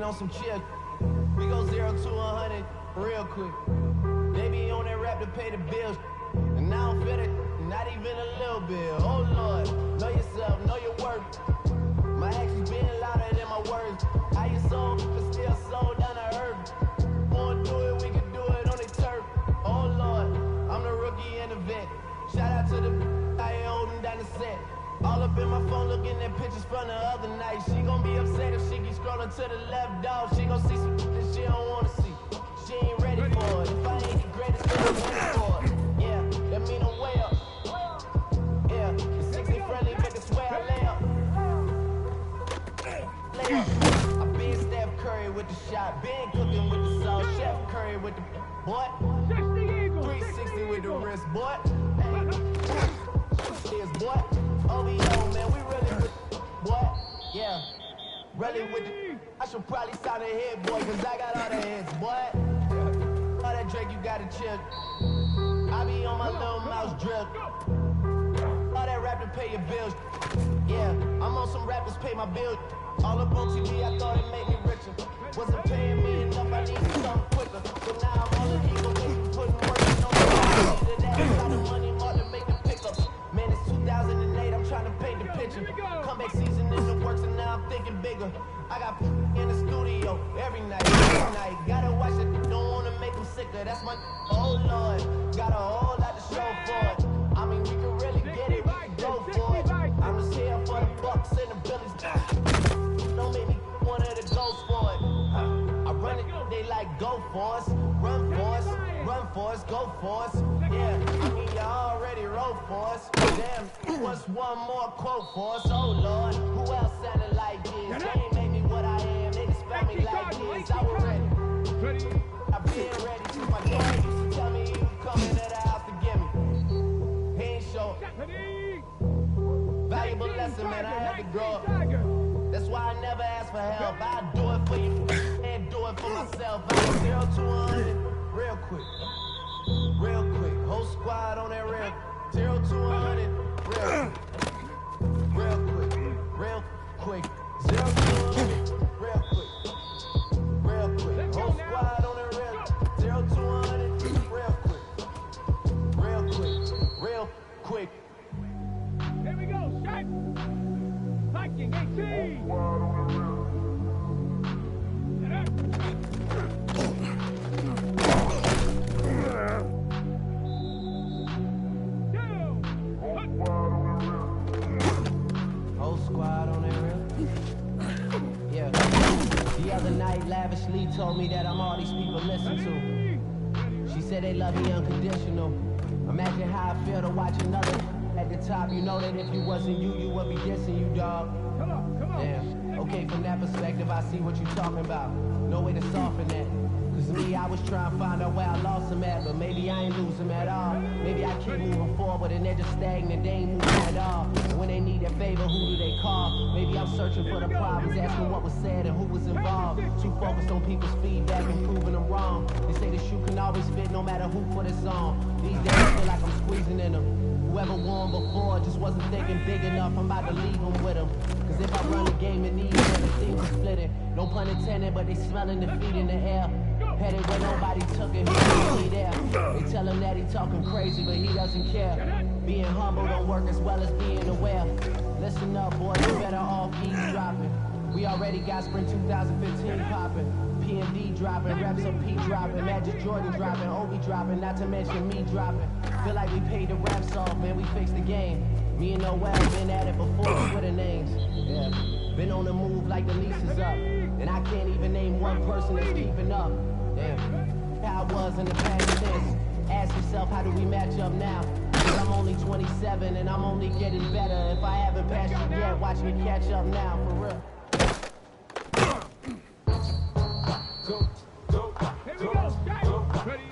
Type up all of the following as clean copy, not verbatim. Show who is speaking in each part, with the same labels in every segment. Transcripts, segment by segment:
Speaker 1: on some chill. We go 0 to 100 real quick. They be on that rap to pay the bills, and I don't feel it, not even a little bit. Oh Lord, know yourself, know your worth. My actions being louder than my words. How you sold, but still sold down to earth. Wanna do it, we can do it on the turf. Oh Lord, I'm the rookie and the vet. Shout out to the I ain't holding down the set. All up in my phone looking at pictures from the other night. She gon' be upset if she keep scrolling to the left, dog. She gon' see some that she don't wanna see. She ain't ready for it. If I ain't the greatest, then I'm ready for it. Yeah, that mean I'm way up. Yeah, the 60 friendly, make it swear I lay up. Lay up. I been Steph Curry with the shot, been cooking with the sauce, Chef Curry with the boy. 360 with the wrist, boy. Hey, boy. OVO, man, we really with boy. Yeah, really with the. I should probably sign a hit, boy, cause I got all the hits, boy. All that Drake, you gotta chill. I be on my little mouse drip. All that rap to pay your bills. Yeah, I'm on some rappers pay my bills. All up on TV, I thought it made me richer. Wasn't paying me enough, I needed something quicker. So now I'm on the ego, putting work in on the that. Got the money hard to make the pickups. Man, it's 2008, I'm trying to paint the picture. Comeback season in the works, and now I'm thinking bigger. I got in the studio every night. Gotta watch it, don't wanna make them sicker. That's my, oh Lord, got a whole lot to show for it. I mean, we can really get it, we can go for it. I'm just here for the Bucks and the Billies. Don't make me one of the ghosts for it. I run it, they like go for us, run for us, run for us, go for us. Yeah, I mean you already wrote for us. Damn, what's one more quote for us? Oh Lord, who else sounded like this? They ain't make me what I am, they just found me like this. I was ready. I've been ready since my dad used to tell me he was coming to the house to get me. He ain't show. Valuable lesson, man, I had to grow up. That's why I never ask for help. I do it for you and do it for myself. I was 0 to 100 real quick. Real quick. Whole squad on that real. 0 to 100 real quick. Real quick. 0 to 100 real quick. Real quick. Whole squad on that real. 0 to 100 real quick. Real quick. Real quick.
Speaker 2: Here we go, Shaq. Viking 18.
Speaker 1: Whole squad on that real. Yeah. The other night, Lavishly told me that I'm all these people listen to. She said they love me unconditional. Imagine how I feel to watch another at the top. You know that if you wasn't you, you would be dissing you, dog.
Speaker 2: Come on, come on.
Speaker 1: Damn. Okay, from that perspective, I see what you're talking about. No way to soften that. Cause me, I was trying to find out where I lost him at, but maybe I ain't lose him at all. Maybe I keep moving forward and they're just stagnant, they ain't moving at all. And when they need a favor, who do they call? Maybe I'm searching for the problems, asking what was said and who was involved. Too focused on people's feedback and proving them wrong. They say the shoe can always fit no matter who put it on. These days I feel like I'm squeezing in them. Whoever won before just wasn't thinking big enough, I'm about to leave them with them. Cause if I run the game in these, then the things are splitting. No pun intended, but they smelling defeat in the air. Headed where nobody took it, who's really there? They tell him that he talking crazy, but he doesn't care. Being humble don't work as well as being aware. Listen up, boy, you better all eavesdropping. We already got spring 2015 popping. P&D dropping, Reps up P dropping, Magic Jordan dropping, Obi dropping, not to mention me dropping. Feel like we paid the raps off, man, we fixed the game. Me and Noel been at it before with the names. Yeah, been on the move like the lease is up. And I can't even name one person that's keeping up. Damn, how I was in the past tense. Ask yourself, how do we match up now? Cause I'm only 27 and I'm only getting better. If I haven't passed you yet, watch me catch up now, for real.
Speaker 2: Here we go, Shaq. Ready?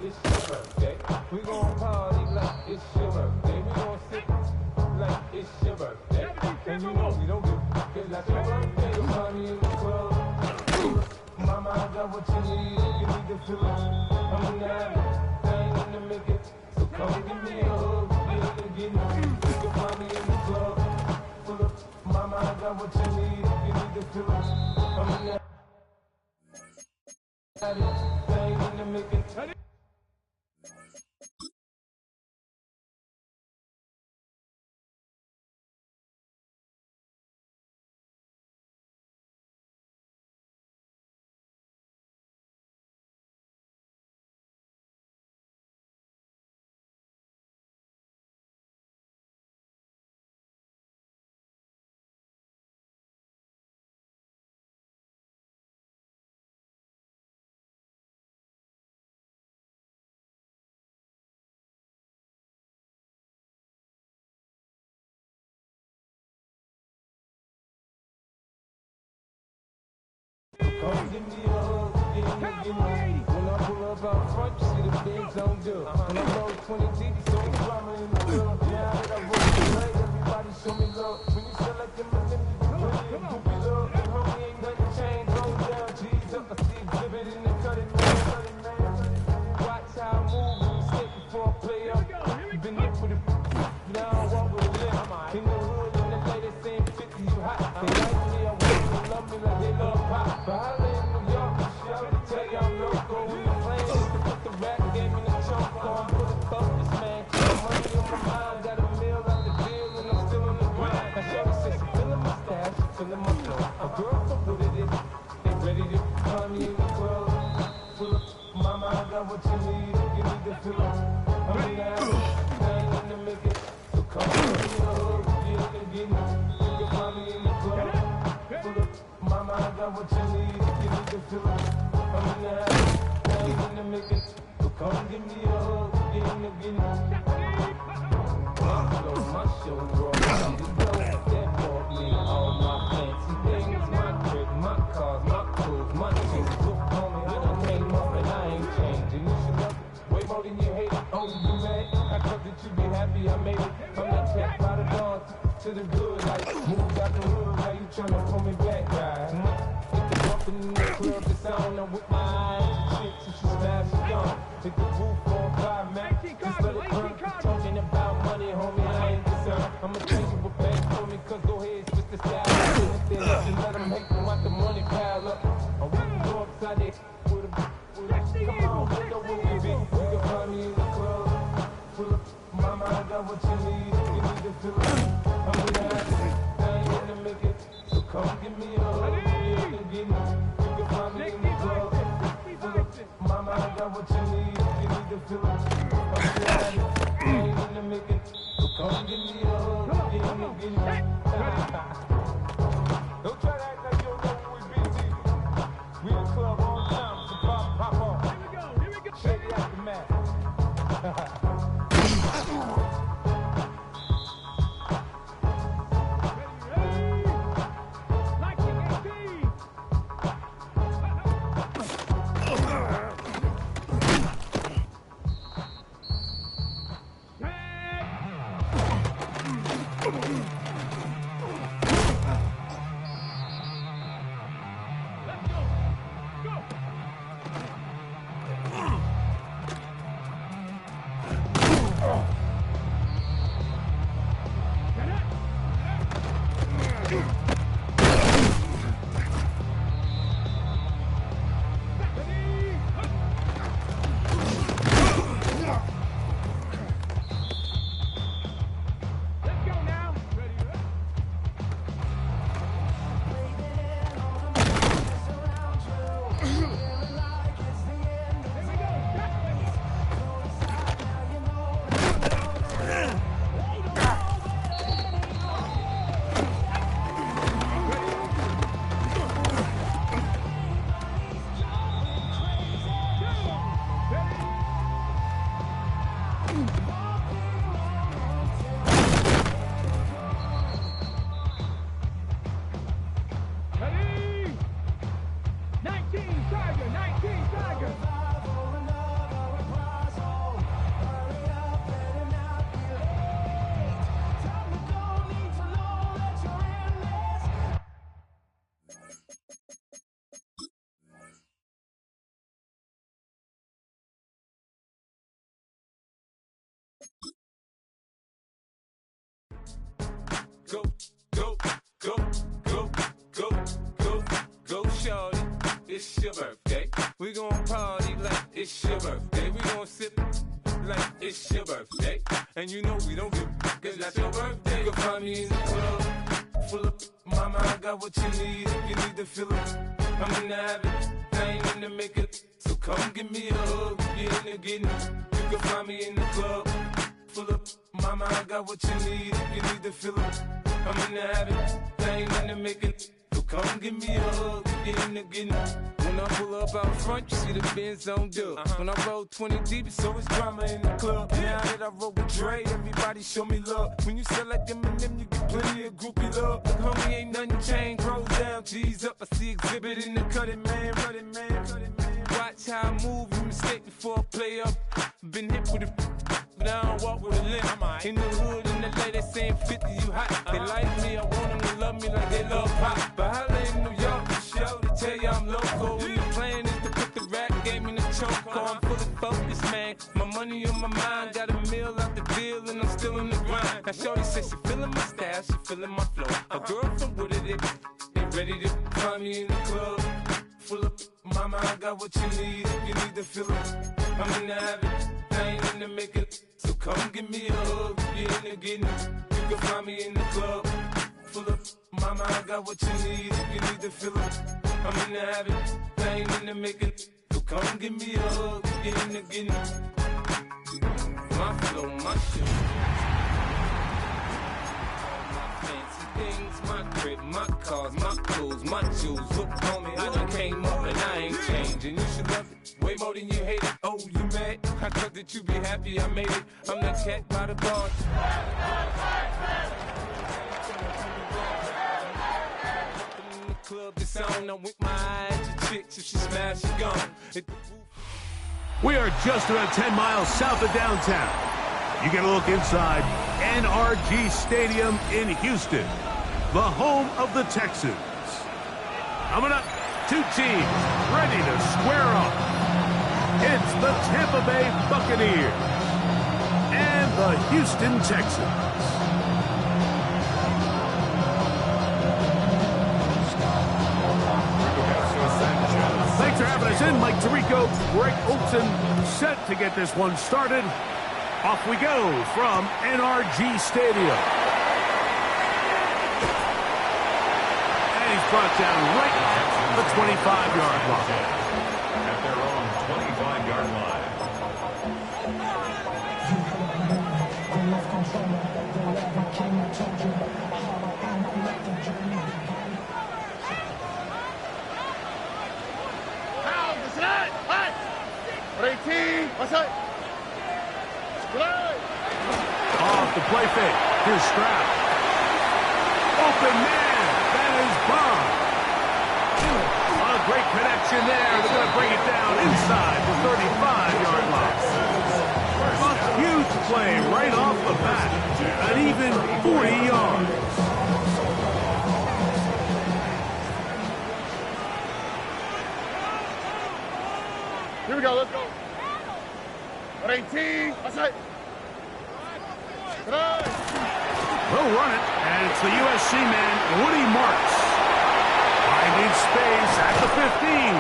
Speaker 3: It's your birthday. We gon' party like it's your birthday. We gon' sip like it's your birthday. And you know we don't give it's like your birthday. You party in the club. Mama, I got what you need. You need to feel it. I'm in the habit. I ain't in the make it. So come give me a hug. You can get it. You can find me in the club. Full of mama, I got got what you need. You need to feel it. I'm in that. I ain't in the making. Come give me a hug, give me. When I pull up out front, you see the things I'm good. When I roll 20 deep, so I'm drama in the club. Now that I roll the play, everybody show me love. When you sell like them, you love. And homie ain't nothing changed, roll down, G's up. I see exhibit in the cutting, man. Watch how I move, when you step before I play up. Been hit with it, now I walk with a limp. In the hood, and the ladies saying 50, you hot. They like me, I want you to love me like they love pop. But I live in New York, I tell you I'm loco. When the plane is to put the rap game in the trunk on. Put a toughness, man. Money on my mind, got a meal out the deal, and I'm still in the grind. Now Shorty says she feeling my stash, she feeling my flow. A girl so good at it, they ready to find me in the club. Full of mama, I got what you need. You need to feel it. I'm in the house, I ain't in the making. So come give me a hug, get in the getting. You can find me in the club. Full of mama, I got what you need. You need to feel it. I'm in the house, I ain't in the making. So come give me a hug, get in the getting. My show brought me the dough that bought me all my fancy things. My crib, my cars, my clothes, my shoes. Look, homie, I done came up and I ain't changing. You should love it way more than you hate it. Oh, you mad? I thought that you be happy I made it. I'm that cat by the dawn to the good. Like, moved out the hood, now you tryna pull me back, right? Hit the bumpin' in the club, the sound. I'm with my eyes, the chicks, and she smash it gone. Hit the roof on fire, man. Just let it burn. Talking about money, homie, I ain't concerned. I'ma tell you what bad for me, cause go ahead, switch the style. If they listen, let them hate them, want the money pile up. Or we can go upside there with a come on, let know what we be. You can find me in the club. Full of mama, I got what you need. You need to feel it. I'm in the house, I ain't in the making. So come give me a hug, you can get me. You can find me in the club. Full of mama, I got what you need. You need to feel it. I'm in the house, I ain't in the making. So come give me a hug, get me, get me. Don't try to act like you don't know who we be, G. We the club all the time, so pop on. Here we go. Shake it out the mat. it's your birthday. We gon' party like it's your birthday. We gon' sip like it's your birthday. And you know we don't give a cause that's your birthday. You can find me in the club, full of mama, I got what you need. If you need to fill it, I'm in the habit, I ain't in the making. So come give me a hug, if you're in the getting. You can find me in the club, full of mama, I got what you need. If you need to fill it, I'm in the habit, I ain't in the making. So come give me a hug, if you're in the getting. When I pull up out front, you see the Benz on dub. When I roll 20 deep, it's always drama in the club. Now that I roll with Dre, everybody show me love. When you sell like MNU, you get plenty of groupie love. Like, homie, ain't nothing changed. Rolls down, G's up. I see exhibit in the cutting, man. Running, man. Watch how I move, you mistake before I play up. Been hit with a but I don't walk with a limp. In the hood, in the LA, they saying 50, you hot. They like me, I want them to love me like they love pop. But holla in New York, show to tell you I'm local. And the plan is to put the rap game in the choke. I'm fully focused, man. My money on my mind, got a meal out the deal, and I'm still in the grind. Now shorty says she feeling my style, she feeling my flow. A girl from Wooded, they ready to find me in the club. Full of mama, I got what you need. If you need to fill it, I'm in the habit, I ain't in the making. So come give me a hug, if you're in the getting. You can find me in the club, full of mama, I got what you need. If you need to fill it, I'm in the habit, I ain't in the making. So come give me a hug, if you're in the getting. My flow, my shoes, my fancy things, my crib, my cars, my clothes, my jewels. Look, homie, I done came up and I ain't changed, and you should love it way more than you hate it. Oh, you mad? I thought that you be happy I made it. I'm the cat by the bar. In the club, it's on. I'm with my eyes to chicks. If she smash, she gone.
Speaker 4: We are just about 10 miles south of downtown. You get a look inside NRG Stadium in Houston, the home of the Texans. Coming up, two teams ready to square off. It's the Tampa Bay Buccaneers and the Houston Texans. Thanks for having us in, Mike Tirico, Greg Olson, set to get this one started. Off we go from NRG Stadium. And he's brought down right at the 25-yard line.
Speaker 5: At their own 25-yard line.
Speaker 4: Off the play fake. Here's Stroud. Open man. That is Bond. A great connection there. They're going to bring it down inside the 35-yard line. A huge play right off the bat. An even 40 yards.
Speaker 2: Here we go, let's go. 18, outside.
Speaker 4: We'll run it, and it's the USC man, Woody Marks. Finding space at the 15.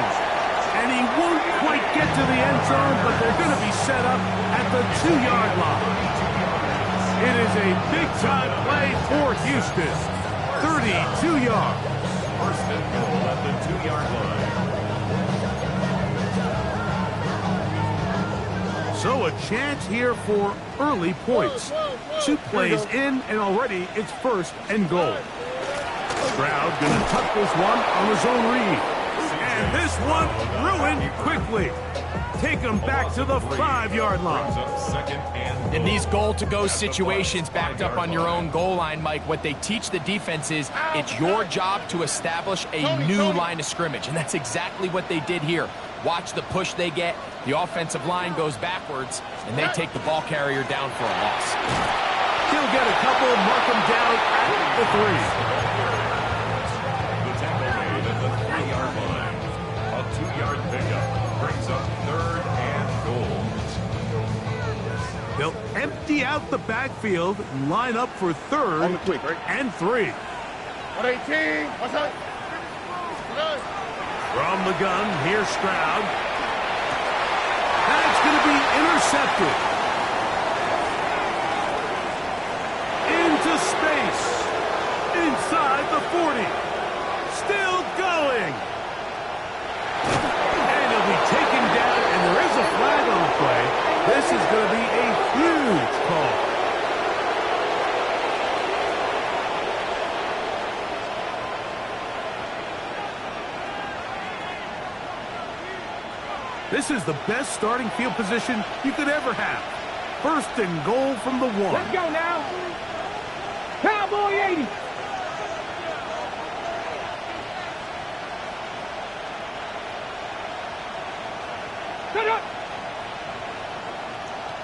Speaker 4: And he won't quite get to the end zone, but they're going to be set up at the 2-yard line. It is a big-time play for Houston. 32 yards.
Speaker 5: First and goal at the 2-yard line.
Speaker 4: So a chance here for early points. 2 plays in, and already it's first and goal. Stroud going to tuck this one on his own read. And this one ruined quickly. Take him back to the 5-yard line.
Speaker 6: In these goal-to-go situations, backed up on your own goal line, Mike, what they teach the defense is it's your job to establish a new line of scrimmage, and that's exactly what they did here. Watch the push they get. The offensive line goes backwards, and they take the ball carrier down for a loss.
Speaker 4: He'll get a couple, mark him down at the 3.
Speaker 5: The tackle made at the 3-yard line. A 2-yard pickup brings up 3rd and goal.
Speaker 4: They'll empty out the backfield and line up for 3rd and 3.
Speaker 2: 18, outside.
Speaker 4: From the gun, here's Stroud. That's going to be intercepted. Into space. Inside the 40. Still going. And he'll be taken down, and there is a flag on the play. This is going to be a huge call. This is the best starting field position you could ever have. First and goal from the 1.
Speaker 2: Let's go now. Cowboy 80. Set up.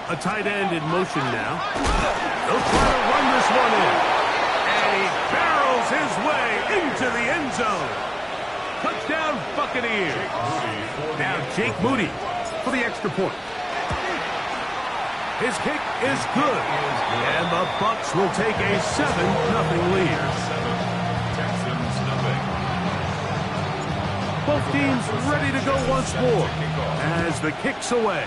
Speaker 4: A tight end in motion now. They'll try to run this one in. And he barrels his way into the end zone. Touchdown, Buccaneers. Now Jake Moody for the extra point. His kick is good. And the Bucs will take a 7-0 lead.
Speaker 5: Texans nothing.
Speaker 4: Both teams ready to go once more as the kick's away.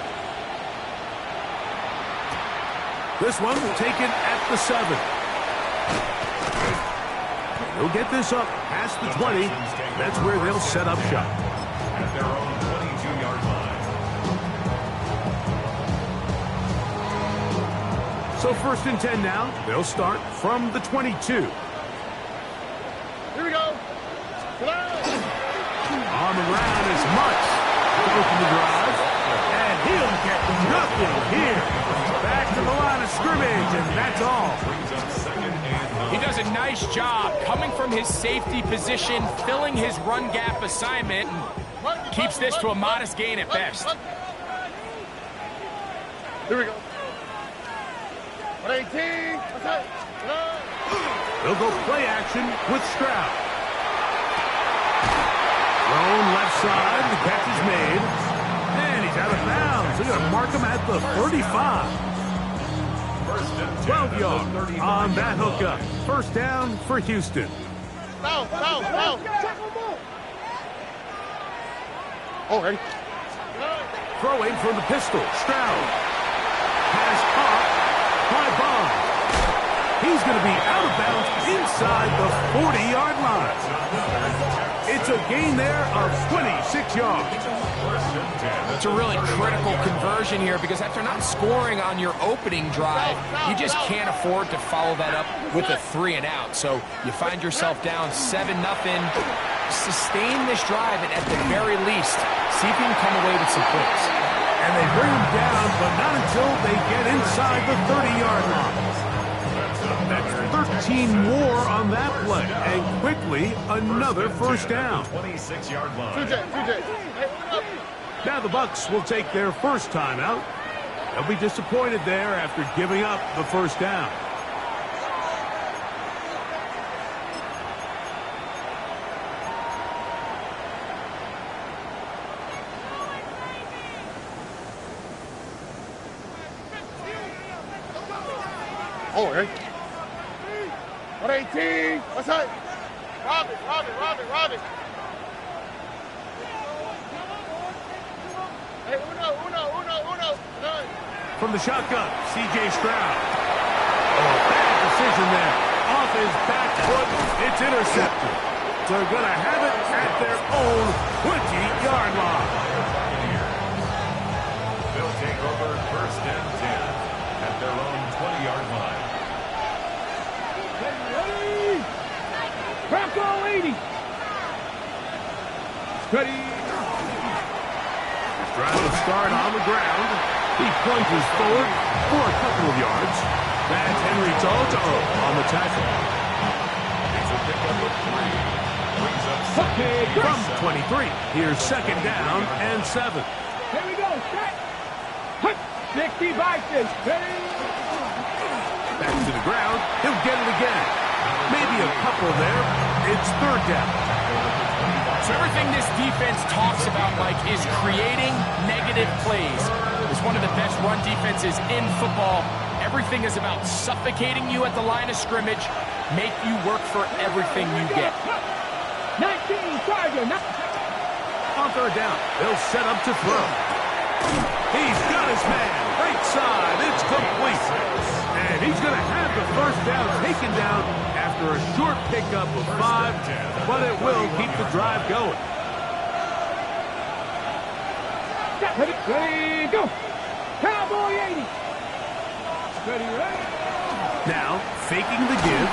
Speaker 4: This one taken at the 7. They'll get this up past the 20. That's where they'll set up shop.
Speaker 5: At their own 22-yard line.
Speaker 4: So 1st and 10 now. They'll start from the 22.
Speaker 2: Here we go.
Speaker 4: On the ground is Much to open the drive. And he'll get nothing here. Back to the line of scrimmage, and that's all.
Speaker 6: He does a nice job coming from his safety position, filling his run gap assignment, and keeps this to a modest gain at best.
Speaker 2: Here we go. 118.
Speaker 4: They'll go play action with Stroud. Thrown left side, the catch is made. And he's out of bounds. They're going to mark him at the 35. 12 yards on that hookup. First down for Houston.
Speaker 2: Go. Oh, ready.
Speaker 4: Throwing from the pistol. Stroud has caught by Bond. He's going to be out of bounds inside the 40-yard line. It's a gain there of 26 yards.
Speaker 6: It's a really critical conversion here because after not scoring on your opening drive, you just can't afford to follow that up with a 3-and-out. So you find yourself down 7-0. Sustain this drive and at the very least, see if you can come away with some points.
Speaker 4: And they bring him down, but not until they get inside the 30-yard line. That's 13 more on that play, and quickly another first down.
Speaker 5: 26-yard line.
Speaker 4: Now the Bucs will take their first timeout. They'll be disappointed there after giving up the first down.
Speaker 2: Oh, right. 118. What's that? Rob it. Hey, uno.
Speaker 4: From the shotgun, C.J. Stroud. Oh, bad decision there. Off his back foot, it's intercepted. They're going to have it at their own 20-yard line.
Speaker 5: They'll take over 1st and 10 at their own 20-yard line.
Speaker 2: Bronco 80. Ready.
Speaker 4: Stroud will start on the ground. He plunges forward for a couple of yards. That's Henry Toto on the tackle.
Speaker 5: It's a pickup of 3. Brings up
Speaker 4: From 23, here's 2nd down and 7.
Speaker 2: Here we go. Set. 60 vices. Ready.
Speaker 4: Back to the ground. He'll get it again. Maybe a couple there. It's 3rd down.
Speaker 6: So everything this defense talks about, Mike, is creating negative plays. It's one of the best run defenses in football. Everything is about suffocating you at the line of scrimmage, make you work for everything you get.
Speaker 2: 19, Charger.
Speaker 4: On third down, they'll set up to throw. He's got his man. Right side. It's complete. And he's going to have the first down taken down after a short pickup of 5, but it will keep the drive going.
Speaker 2: Ready, go. Cowboy 80. Ready, ready.
Speaker 4: Now, faking the give.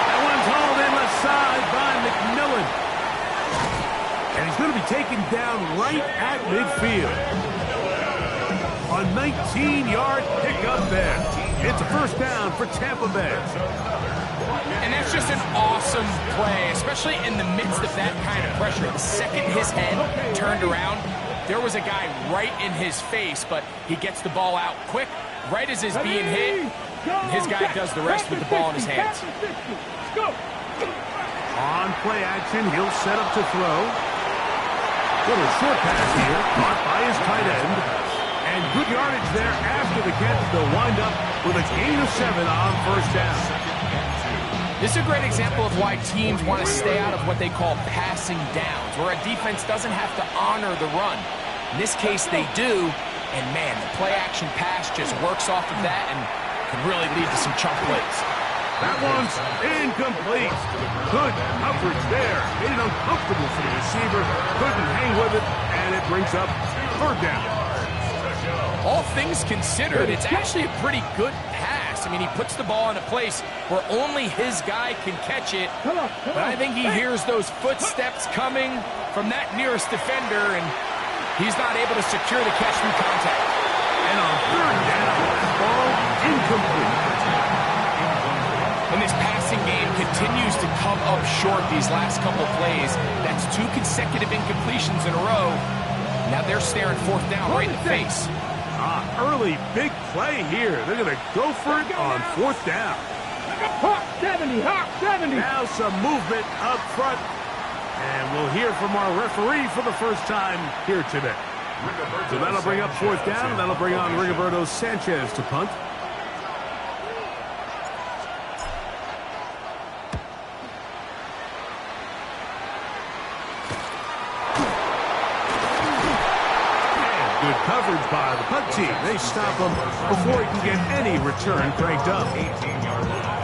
Speaker 4: That one's hauled in left side by McMillan. And he's going to be taken down right at midfield. A 19-yard pickup there. It's a first down for Tampa Bay.
Speaker 6: And that's just an awesome play, especially in the midst of that kind of pressure. The second his head turned around, there was a guy right in his face, but he gets the ball out quick, right as he's being hit, and his guy does the rest with the ball in his hands.
Speaker 4: On play action, he'll set up to throw. Little short pass here, caught by his tight end. And good yardage there after the catch. They'll wind up with a gain of 7 on first down.
Speaker 6: This is a great example of why teams want to stay out of what they call passing downs, where a defense doesn't have to honor the run. In this case, they do. And, man, the play-action pass just works off of that and can really lead to some chunk plays.
Speaker 4: That one's incomplete. Good coverage there. Made it uncomfortable for the receiver. Couldn't hang with it, and it brings up third down.
Speaker 6: All things considered, it's actually a pretty good pass. I mean, he puts the ball in a place where only his guy can catch it. But I think he hears those footsteps coming from that nearest defender, and he's not able to secure the catch through contact.
Speaker 4: And on third down, ball incomplete.
Speaker 6: And this passing game continues to come up short these last couple plays. That's 2 consecutive incompletions in a row. Now they're staring fourth down right in the face.
Speaker 4: Early big play here. They're going to go for it on fourth down.
Speaker 2: Hawk 70, Hawk 70.
Speaker 4: Now some movement up front. And we'll hear from our referee for the first time here today. So that'll bring up fourth down, and that'll bring on Rigoberto Sanchez to punt. Good coverage by the punt team. They stop him before he can get any return cranked up.
Speaker 5: 18-yard line.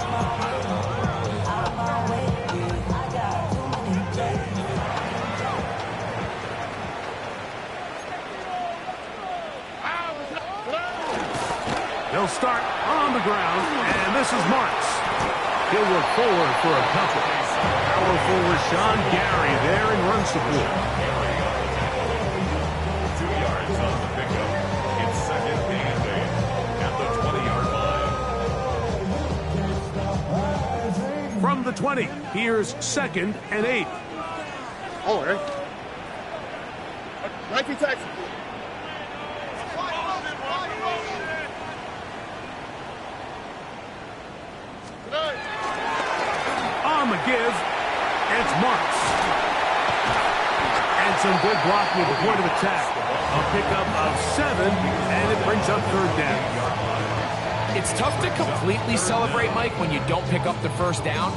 Speaker 4: They'll start on the ground, and this is Marks. He'll look forward for a couple. Powerful Rashawn Gary there in run support.
Speaker 5: 2 yards on the pickup. It's second and 8 at the 20-yard line.
Speaker 4: From the 20, here's second and 8.
Speaker 7: Oh, right. 19 taxi.
Speaker 4: On the give, it's Marks. And some good blocking at the point of attack. A pickup of 7, and it brings up third down.
Speaker 6: It's tough to completely celebrate, Mike, when you don't pick up the first down,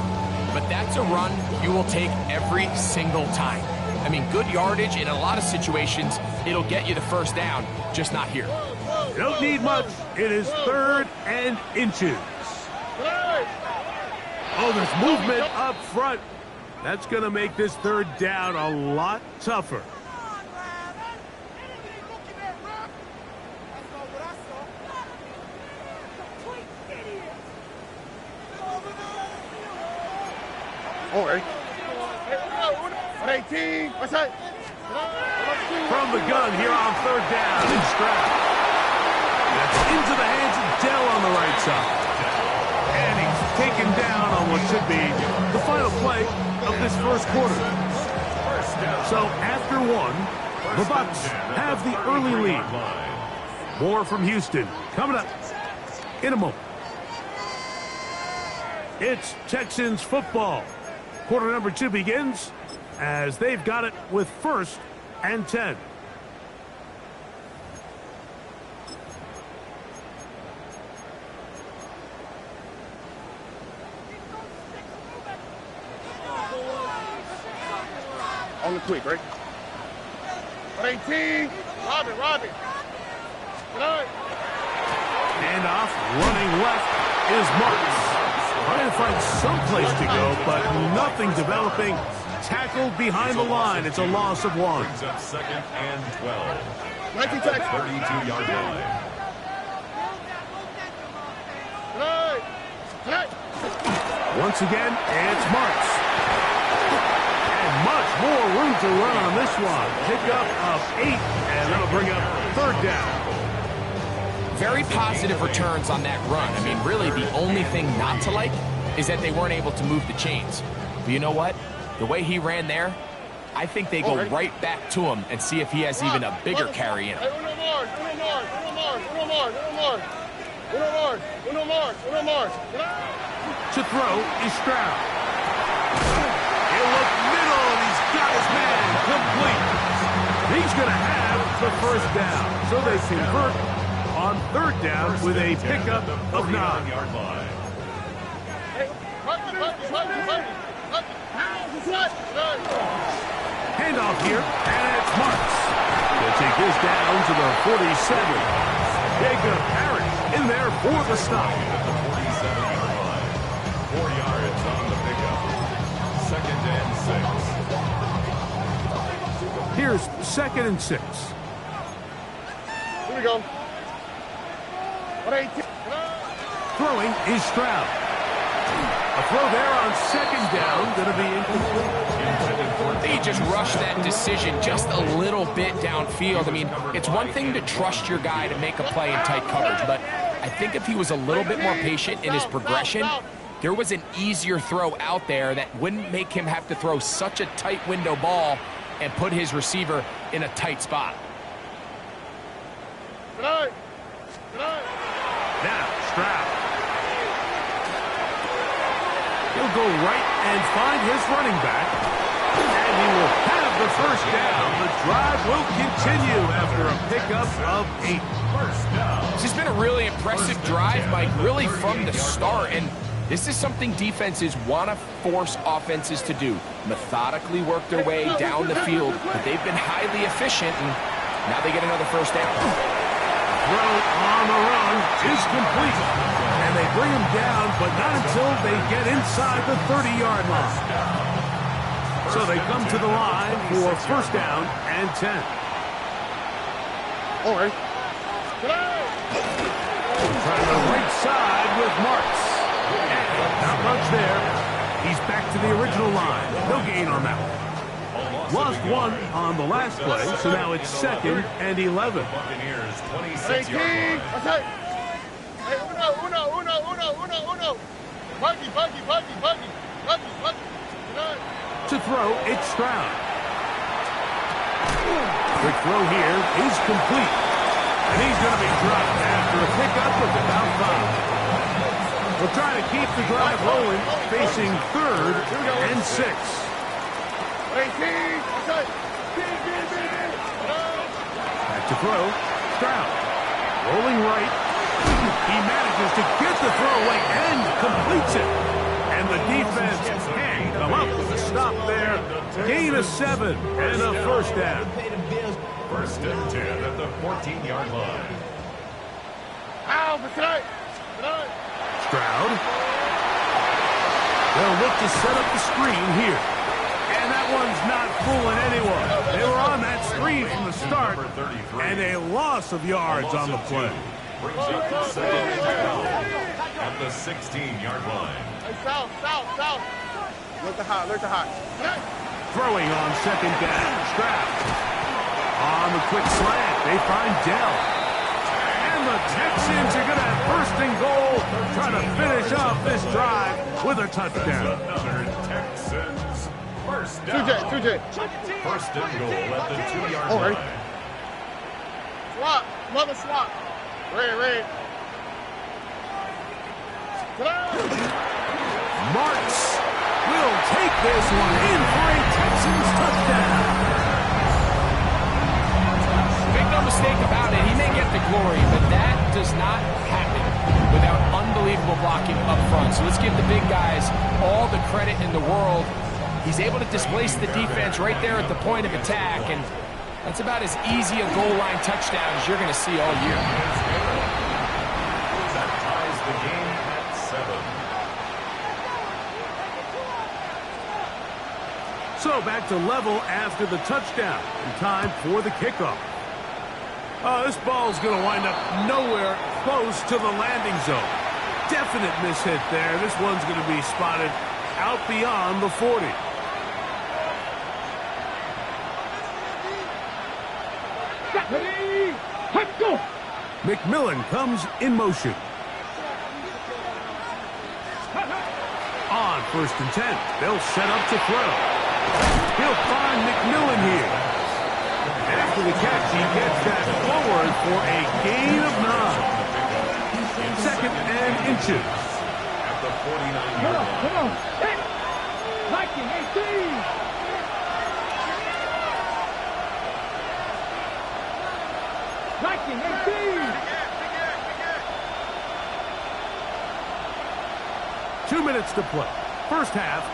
Speaker 6: but that's a run you will take every single time. I mean, good yardage in a lot of situations, it'll get you the first down, just not here.
Speaker 4: You don't need much. It is third and inches. Oh, there's movement up front. That's going to make this third down a lot tougher.
Speaker 7: All right. 18. What's that?
Speaker 4: From the gun here on third down. In strap. That's into the hands of Dell on the right side. And he's taken down on what should be the final play of this first quarter. So after 1, the Bucs have the early lead. More from Houston coming up in a moment. It's Texans football. Quarter number 2 begins as they've got it with first and 10.
Speaker 7: On the quick, right? 18. Robin. Good.
Speaker 4: Handoff, running left is Marks. Trying to find some place to go, but nothing developing. Tackled behind the line. It's a loss of 1.
Speaker 5: Brings up 2nd and 12.
Speaker 7: 19
Speaker 5: At the
Speaker 7: tackle.
Speaker 5: 32-yard line.
Speaker 7: Good.
Speaker 4: Once again, it's Marks. And much more room to run on this one. Pickup of 8, and that'll bring up 3rd down.
Speaker 6: Very positive returns on that run. I mean, really, the only thing not to like is that they weren't able to move the chains. But you know what? The way he ran there, I think they go right back to him and see if he has even a bigger carry in him.
Speaker 7: Uno more.
Speaker 4: To throw is Stroud. He'll look middle, and he's got his man complete. He's going to have the 1st down. So they convert on 3rd down with a pickup of 9. Handoff here, and it's Marks. They'll take this down to the 47. Jacob Harris in there for the stop.
Speaker 5: At the 47-yard line. 4 yards on the pickup. 2nd and 6.
Speaker 4: Here's 2nd and 6.
Speaker 7: Here we go. 18.
Speaker 4: Throwing is Stroud. A throw there on 2nd down, going to be incomplete.
Speaker 6: They just rushed that decision just a little bit downfield. I mean, it's one thing to trust your guy to make a play in tight coverage, but I think if he was a little bit more patient in his progression, there was an easier throw out there that wouldn't make him have to throw such a tight window ball and put his receiver in a tight spot.
Speaker 4: Now, Stroud. He'll go right and find his running back. And he will have the 1st down. The drive will continue after a pickup of 8.
Speaker 5: 1st down.
Speaker 6: This has been a really impressive drive, Mike, really from the start. And this is something defenses want to force offenses to do. Methodically work their way down the field. But they've been highly efficient, and now they get another 1st down.
Speaker 4: Throw on the run is complete. And they bring him down, but not until they get inside the 30-yard line. So they come to the line for 1st down and 10.
Speaker 7: All right.
Speaker 4: Trying the right side with Marks. And not much there. He's back to the original line. No gain on that one. Lost 1 on the last play, so now it's 2nd and 11.
Speaker 5: Buccaneers
Speaker 7: 18.
Speaker 5: 26-yard line.
Speaker 7: Okay. Hey, uno. Buggy. Good.
Speaker 4: To throw, it's Stroud. Quick throw here is complete. And he's going to be dropped after a pickup of about 5. We'll try to keep the drive rolling, facing 3rd and 6.
Speaker 7: 18. Okay.
Speaker 4: Back to throw, Stroud. Rolling right. He manages to get the throw away and completes it. And the defense can't come up with a stop there. Gain of 7 and a 1st down.
Speaker 5: 1st and 10 at the 14-yard line.
Speaker 4: Stroud. They'll look to set up the screen here. And that one's not fooling anyone. They were on that screen from the start. And a loss of yards on the play.
Speaker 5: Brings up the 2nd and 12 at the 16-yard line.
Speaker 7: South. Look to hot.
Speaker 4: Throwing on 2nd down. Stroud. On the quick slant, they find Dell. And the Texans are going to have 1st and goal, trying to finish off this drive with a touchdown.
Speaker 5: Another Texans 1st down.
Speaker 7: 2J.
Speaker 5: 1st and goal at the 2-yard
Speaker 7: All
Speaker 5: line.
Speaker 7: right. Swap. Red.
Speaker 4: Marks will take this one in for a Texans touchdown.
Speaker 6: Make no mistake about it, he may get the glory, but that does not happen without unbelievable blocking up front. So let's give the big guys all the credit in the world. He's able to displace the defense right there at the point of attack, and That's about as easy a goal line touchdown as you're going to see all year.
Speaker 5: That ties the game at 7.
Speaker 4: So back to level after the touchdown. And time for the kickoff. This ball's going to wind up nowhere close to the landing zone. Definite mishit there. This one's going to be spotted out beyond the 40.
Speaker 2: Ready, let's go.
Speaker 4: McMillan comes in motion. On 1st and 10, they'll set up to throw. He'll find McMillan here. After the catch, he gets that forward for a gain of 9. 2nd and inches.
Speaker 5: At the 49-yard line.
Speaker 2: Come on. Hey. Viking 18. Viking 18.
Speaker 4: 2 minutes to play. First half,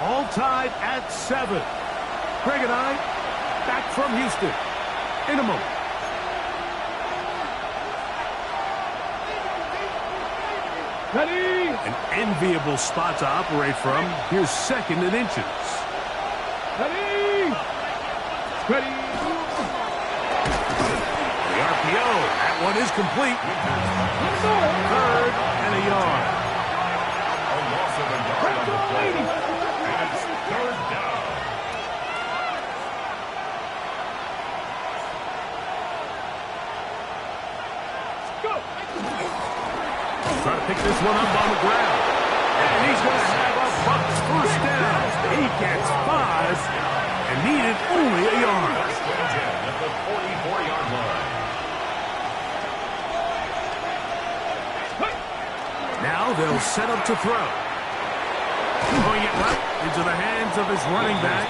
Speaker 4: all tied at 7. Greg and I, back from Houston in a moment.
Speaker 2: Ready.
Speaker 4: An enviable spot to operate from. Here's 2nd and inches.
Speaker 2: Ready. Ready.
Speaker 4: The RPO, that one is complete. 3rd and a yard.
Speaker 5: A loss of a yard on the play. And it's 3rd down.
Speaker 2: Go.
Speaker 4: Trying to pick this one up on the ground. And he's going to have a Bucs first down. He gets 5 and needed only a yard.
Speaker 5: 1st and 10 at the 44-yard line.
Speaker 4: Now they'll set up to throw. Throwing it right into the hands of his running back.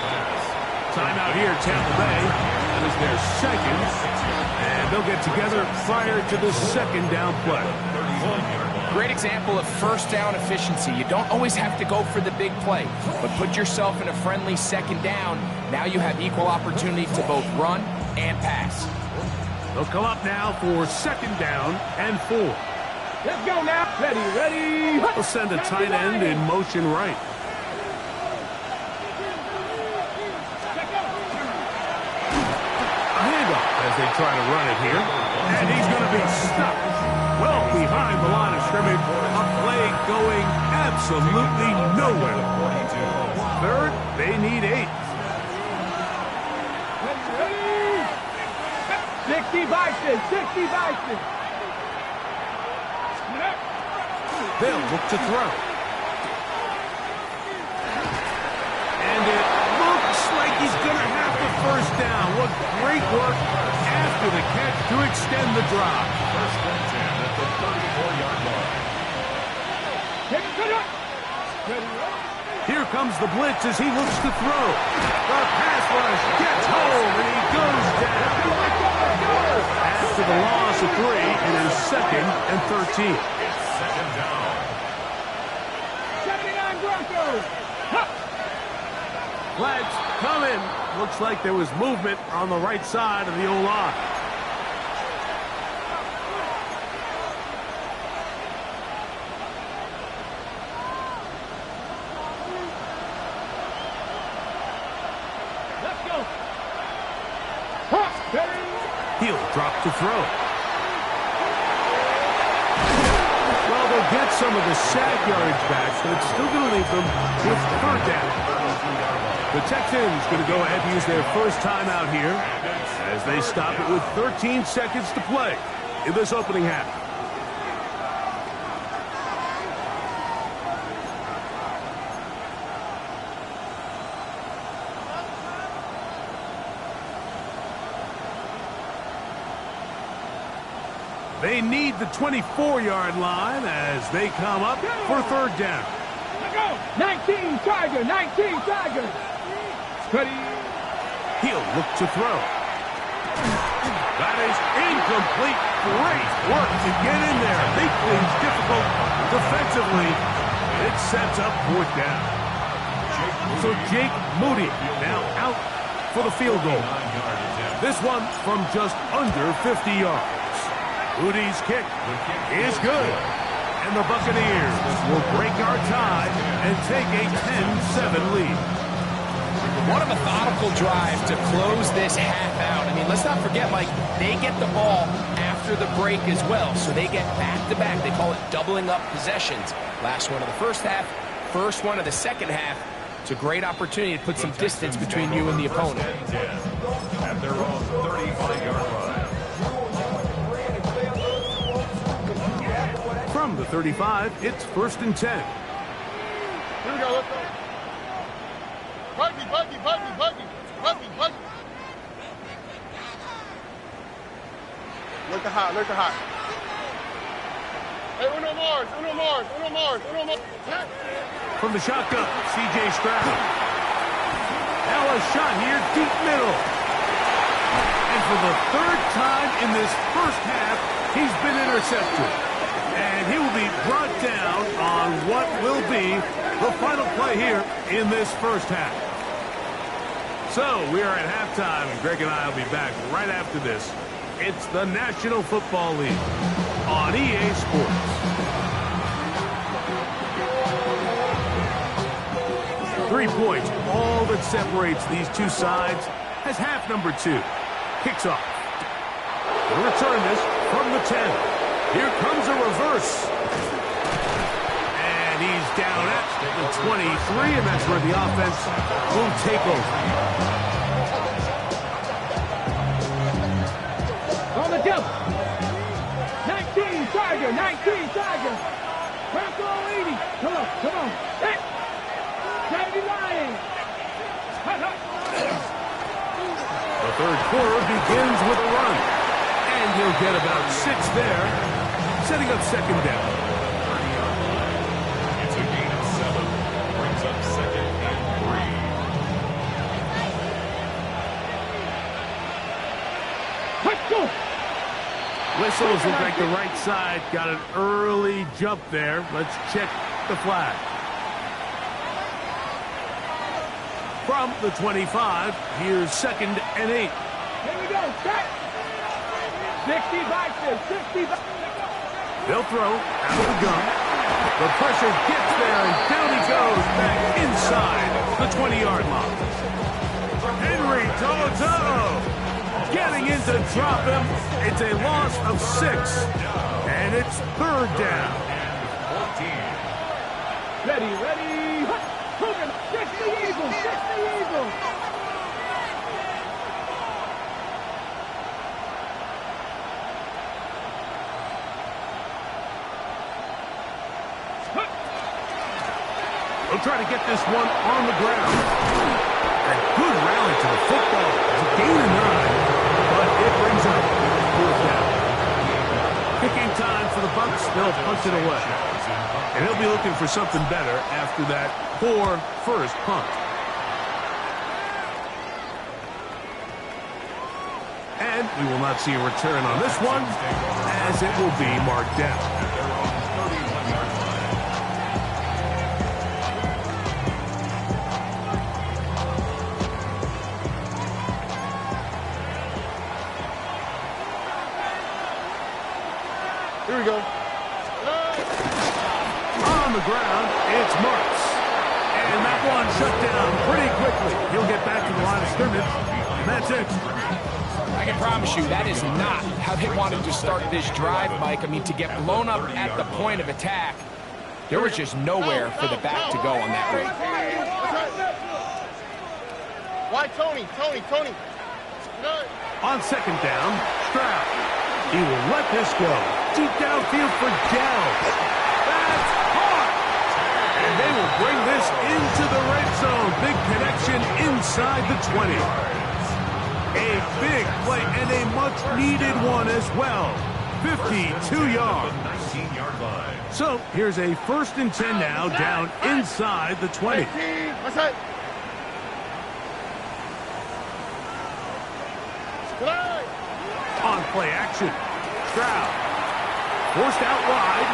Speaker 4: Timeout here, Tampa Bay. That is their 2nd. And they'll get together prior to the 2nd down play.
Speaker 6: Great example of first down efficiency. You don't always have to go for the big play, but put yourself in a friendly 2nd down. Now you have equal opportunity to both run and pass.
Speaker 4: They'll come up now for 2nd down and 4.
Speaker 2: Let's go now. Ready, ready.
Speaker 4: They'll send a tight end in motion right. A handoff as they try to run it here. And he's going to be stuck well behind the line of scrimmage. A play going absolutely nowhere. 3rd, they need 8.
Speaker 2: Ready. 60 Bison, 60 Bison.
Speaker 4: They'll look to throw. And it looks like he's going to have the first down. What great work after the catch to extend the drive.
Speaker 5: 1st and 10 at the 34-yard line.
Speaker 4: Here comes the blitz as he looks to throw. The pass rush gets home, and he goes down. After the loss of 3, it is 2nd and 13.
Speaker 5: It's 2nd down.
Speaker 2: 79 Broncos.
Speaker 4: Flags coming. Looks like there was movement on the right side of the O-line.
Speaker 2: Let's go.
Speaker 4: He'll drop to throw. Well, they'll get some of the sack yardage back, but it's still going to leave them with 3rd down. The Texans going to go ahead and use their first timeout here as they stop it with 13 seconds to play in this opening half. They need the 24-yard line as they come up for 3rd down.
Speaker 2: Let's go. 19 Tiger, 19 Tiger. Ready.
Speaker 4: He'll look to throw. That is incomplete. Great work to get in there. Make things difficult defensively. It sets up 4th down. So Jake Moody now out for the field goal. This one from just under 50 yards. Udi's kick is good. And the Buccaneers will break our tie and take a 10-7 lead.
Speaker 6: What a methodical drive to close this half out. I mean, let's not forget, Mike, they get the ball after the break as well, so they get back-to-back. They call it doubling up possessions. Last one of the first half, first one of the second half. It's a great opportunity to put some distance between you and the opponent.
Speaker 5: At their own 35-yard line.
Speaker 4: From the 35, it's 1st and 10.
Speaker 7: Here we go, let's go. Buggy. Look the hot. Hey, Uno Mars.
Speaker 4: From the shotgun, C.J. Stroud. Now a shot here, deep middle. And for the third time in this first half, he's been intercepted. And he will be brought down on what will be the final play here in this first half. So we are at halftime, and Greg and I will be back right after this. It's the National Football League on EA Sports. 3 points, all that separates these two sides, as half number 2 kicks off. We'll return this from the 10. Here comes a reverse. And he's down at the 23, and that's where the offense will take over.
Speaker 2: On the jump. 19 Tiger. Bronco 80. Come on. Hey. Trinity Lions.
Speaker 4: The third quarter begins with a run. And he'll get about 6 there, setting up second down.
Speaker 5: It's a gain of 7. Brings up 2nd and 3.
Speaker 2: Let's go.
Speaker 4: Whistles look like the right side got an early jump there. Let's check the flag. From the 25, here's 2nd and 8.
Speaker 2: Here we go. Set. 60.
Speaker 4: They'll throw out of the gun. The pressure gets there, and down he goes back inside the 20-yard line. Henry Toto getting in to drop him. It's a loss of 6, and it's 3rd down.
Speaker 5: 14.
Speaker 2: Ready. Hogan, 60 Eagles.
Speaker 4: They'll try to get this one on the ground. A good rally to the football. It's a gain of 9, but it brings up 4th down. Kicking time for the Bucs. They'll punt it away. And he'll be looking for something better after that poor first punt. And we will not see a return on this one, as it will be marked down.
Speaker 7: Here we go.
Speaker 4: On the ground, it's Marks. And that one shut down pretty quickly. He'll get back to the line of scrimmage, and that's it.
Speaker 6: I can promise you that is not how they wanted to start this drive, Mike. I mean, to get blown up at the point of attack, there was just nowhere for the back to go on that rate.
Speaker 7: Why Tony?
Speaker 4: On 2nd down, Stroud. He will let this go. Deep downfield for Dowd. That's hard. And they will bring this into the red zone. Big connection inside the 20. A big play and a much-needed one as well. 52 yards.
Speaker 5: 19-yard line.
Speaker 4: So here's a 1st and 10 now, down inside the 20.
Speaker 7: That's it.
Speaker 4: On play action, Stroud forced out wide.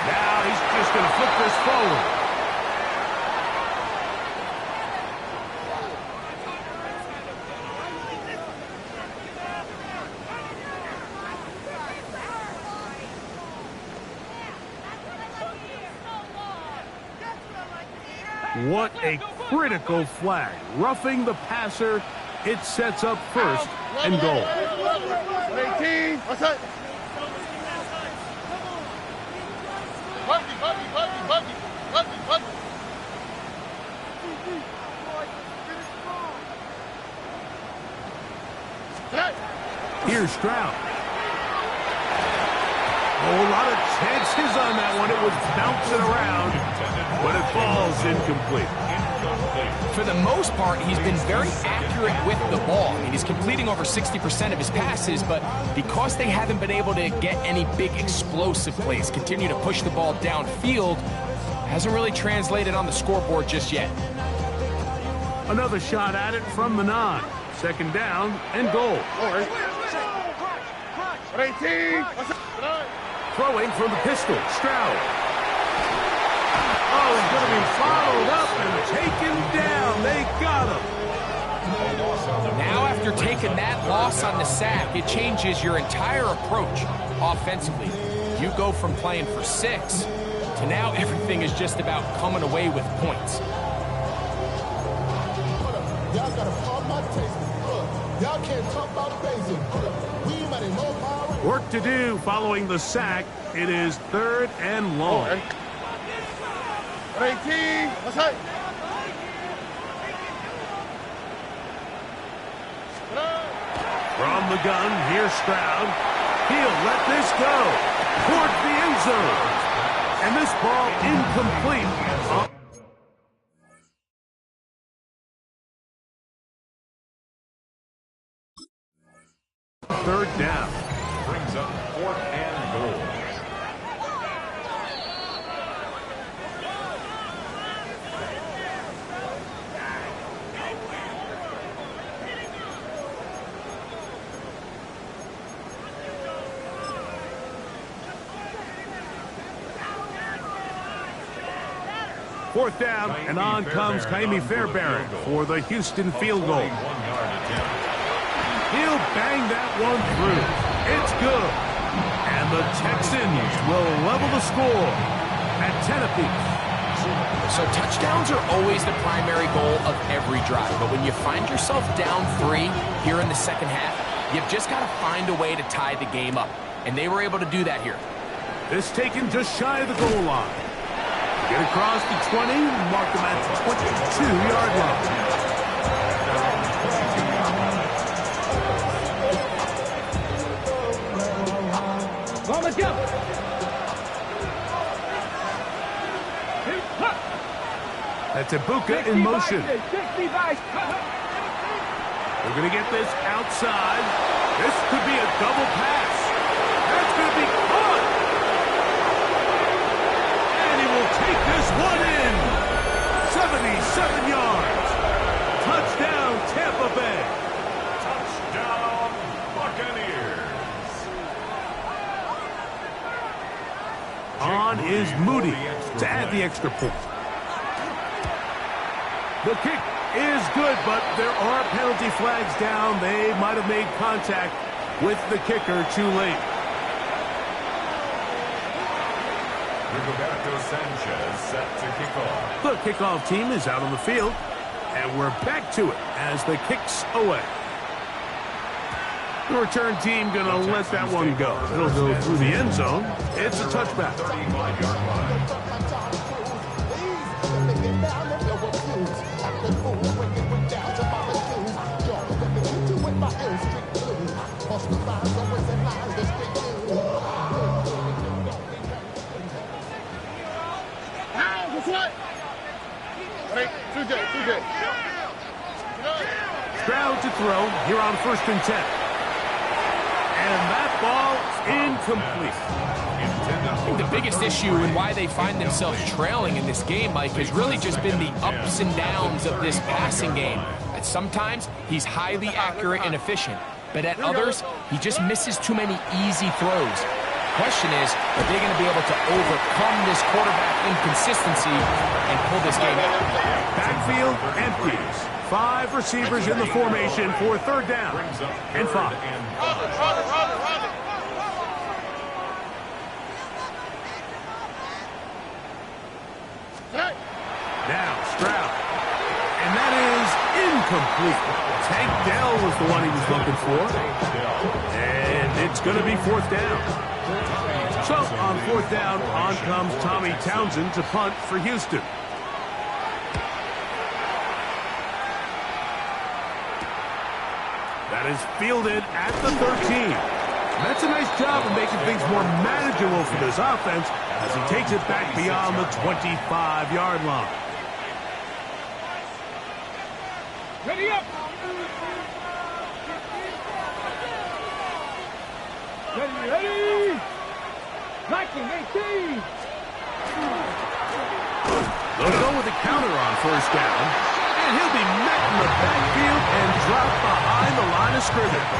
Speaker 4: Now he's just going to flip this forward. What a critical flag. Roughing the passer, it sets up first and goal.
Speaker 7: 18. What's that? Buggy.
Speaker 4: Here's Stroud. Oh, a lot of chances on that one. It was bouncing around, but it falls incomplete.
Speaker 6: For the most part, he's been very accurate with the ball. I mean, he's completing over 60% of his passes, but because they haven't been able to get any big explosive plays, continue to push the ball downfield, hasn't really translated on the scoreboard just yet.
Speaker 4: Another shot at it from the 9. Second down and goal.
Speaker 7: 18.
Speaker 4: Throwing from the pistol, Stroud. Oh, he's going to be followed up and taken down. They got him.
Speaker 6: Now, after taking that loss on the sack, it changes your entire approach offensively. You go from playing for 6 to now everything is just about coming away with points.
Speaker 8: Y'all gotta pump my taste. Y'all can't talk about basic. We might as well power.
Speaker 4: Work to do following the sack. It is 3rd and long.
Speaker 7: 18. What's that?
Speaker 4: From the gun, here's Stroud. He'll let this go towards the end zone. And this ball incomplete. 3rd down.
Speaker 5: Brings up 4th and goal.
Speaker 4: Fourth down, and on comes Kaimi Fairbairn for the Houston field goal. He'll bang that one through. It's good. And the Texans will level the score at 10 apiece.
Speaker 6: So touchdowns are always the primary goal of every drive. But when you find yourself down 3 here in the second half, you've just got to find a way to tie the game up. And they were able to do that here.
Speaker 4: This taken just shy of the goal line. Get across the 20, mark them at the 22-yard line.
Speaker 2: Well, let's go.
Speaker 4: That's Ibuka in motion.
Speaker 2: 60
Speaker 4: We're going to get this outside. This could be a double pass. That's going to be caught. And he will take this one in. 77 yards. Touchdown, Tampa Bay.
Speaker 5: Touchdown, Buccaneers.
Speaker 4: On is Moody to add the extra point. The kick is good, but there are penalty flags down. They might have made contact with the kicker too late.
Speaker 5: Rigoberto Sanchez set to kick off.
Speaker 4: The kickoff team is out on the field, and we're back to it as the kick's away. The return team going to let that one go. It'll go through the end zone. It's a touchback.
Speaker 5: 35-yard line.
Speaker 4: Stroud to throw here on 1st and 10. And that ball incomplete.
Speaker 6: I think the biggest issue and why they find themselves trailing in this game, Mike, has really just been the ups and downs of this passing game. At sometimes, he's highly accurate and efficient, but at others, he just misses too many easy throws. Question is, are they going to be able to overcome this quarterback inconsistency and pull this game out?
Speaker 4: Backfield empties. 5 receivers in the formation for 3rd down and 5. Now Stroud incomplete. Tank Dell was the one he was looking for. And it's going to be 4th down. So on 4th down, on comes Tommy Townsend to punt for Houston. That is fielded at the 13. That's a nice job of making things more manageable for this offense as he takes it back beyond the 25-yard line.
Speaker 2: Ready up! Ready! Viking 18!
Speaker 4: They'll go with a counter on 1st down, and he'll be met in the backfield and dropped behind the line of scrimmage.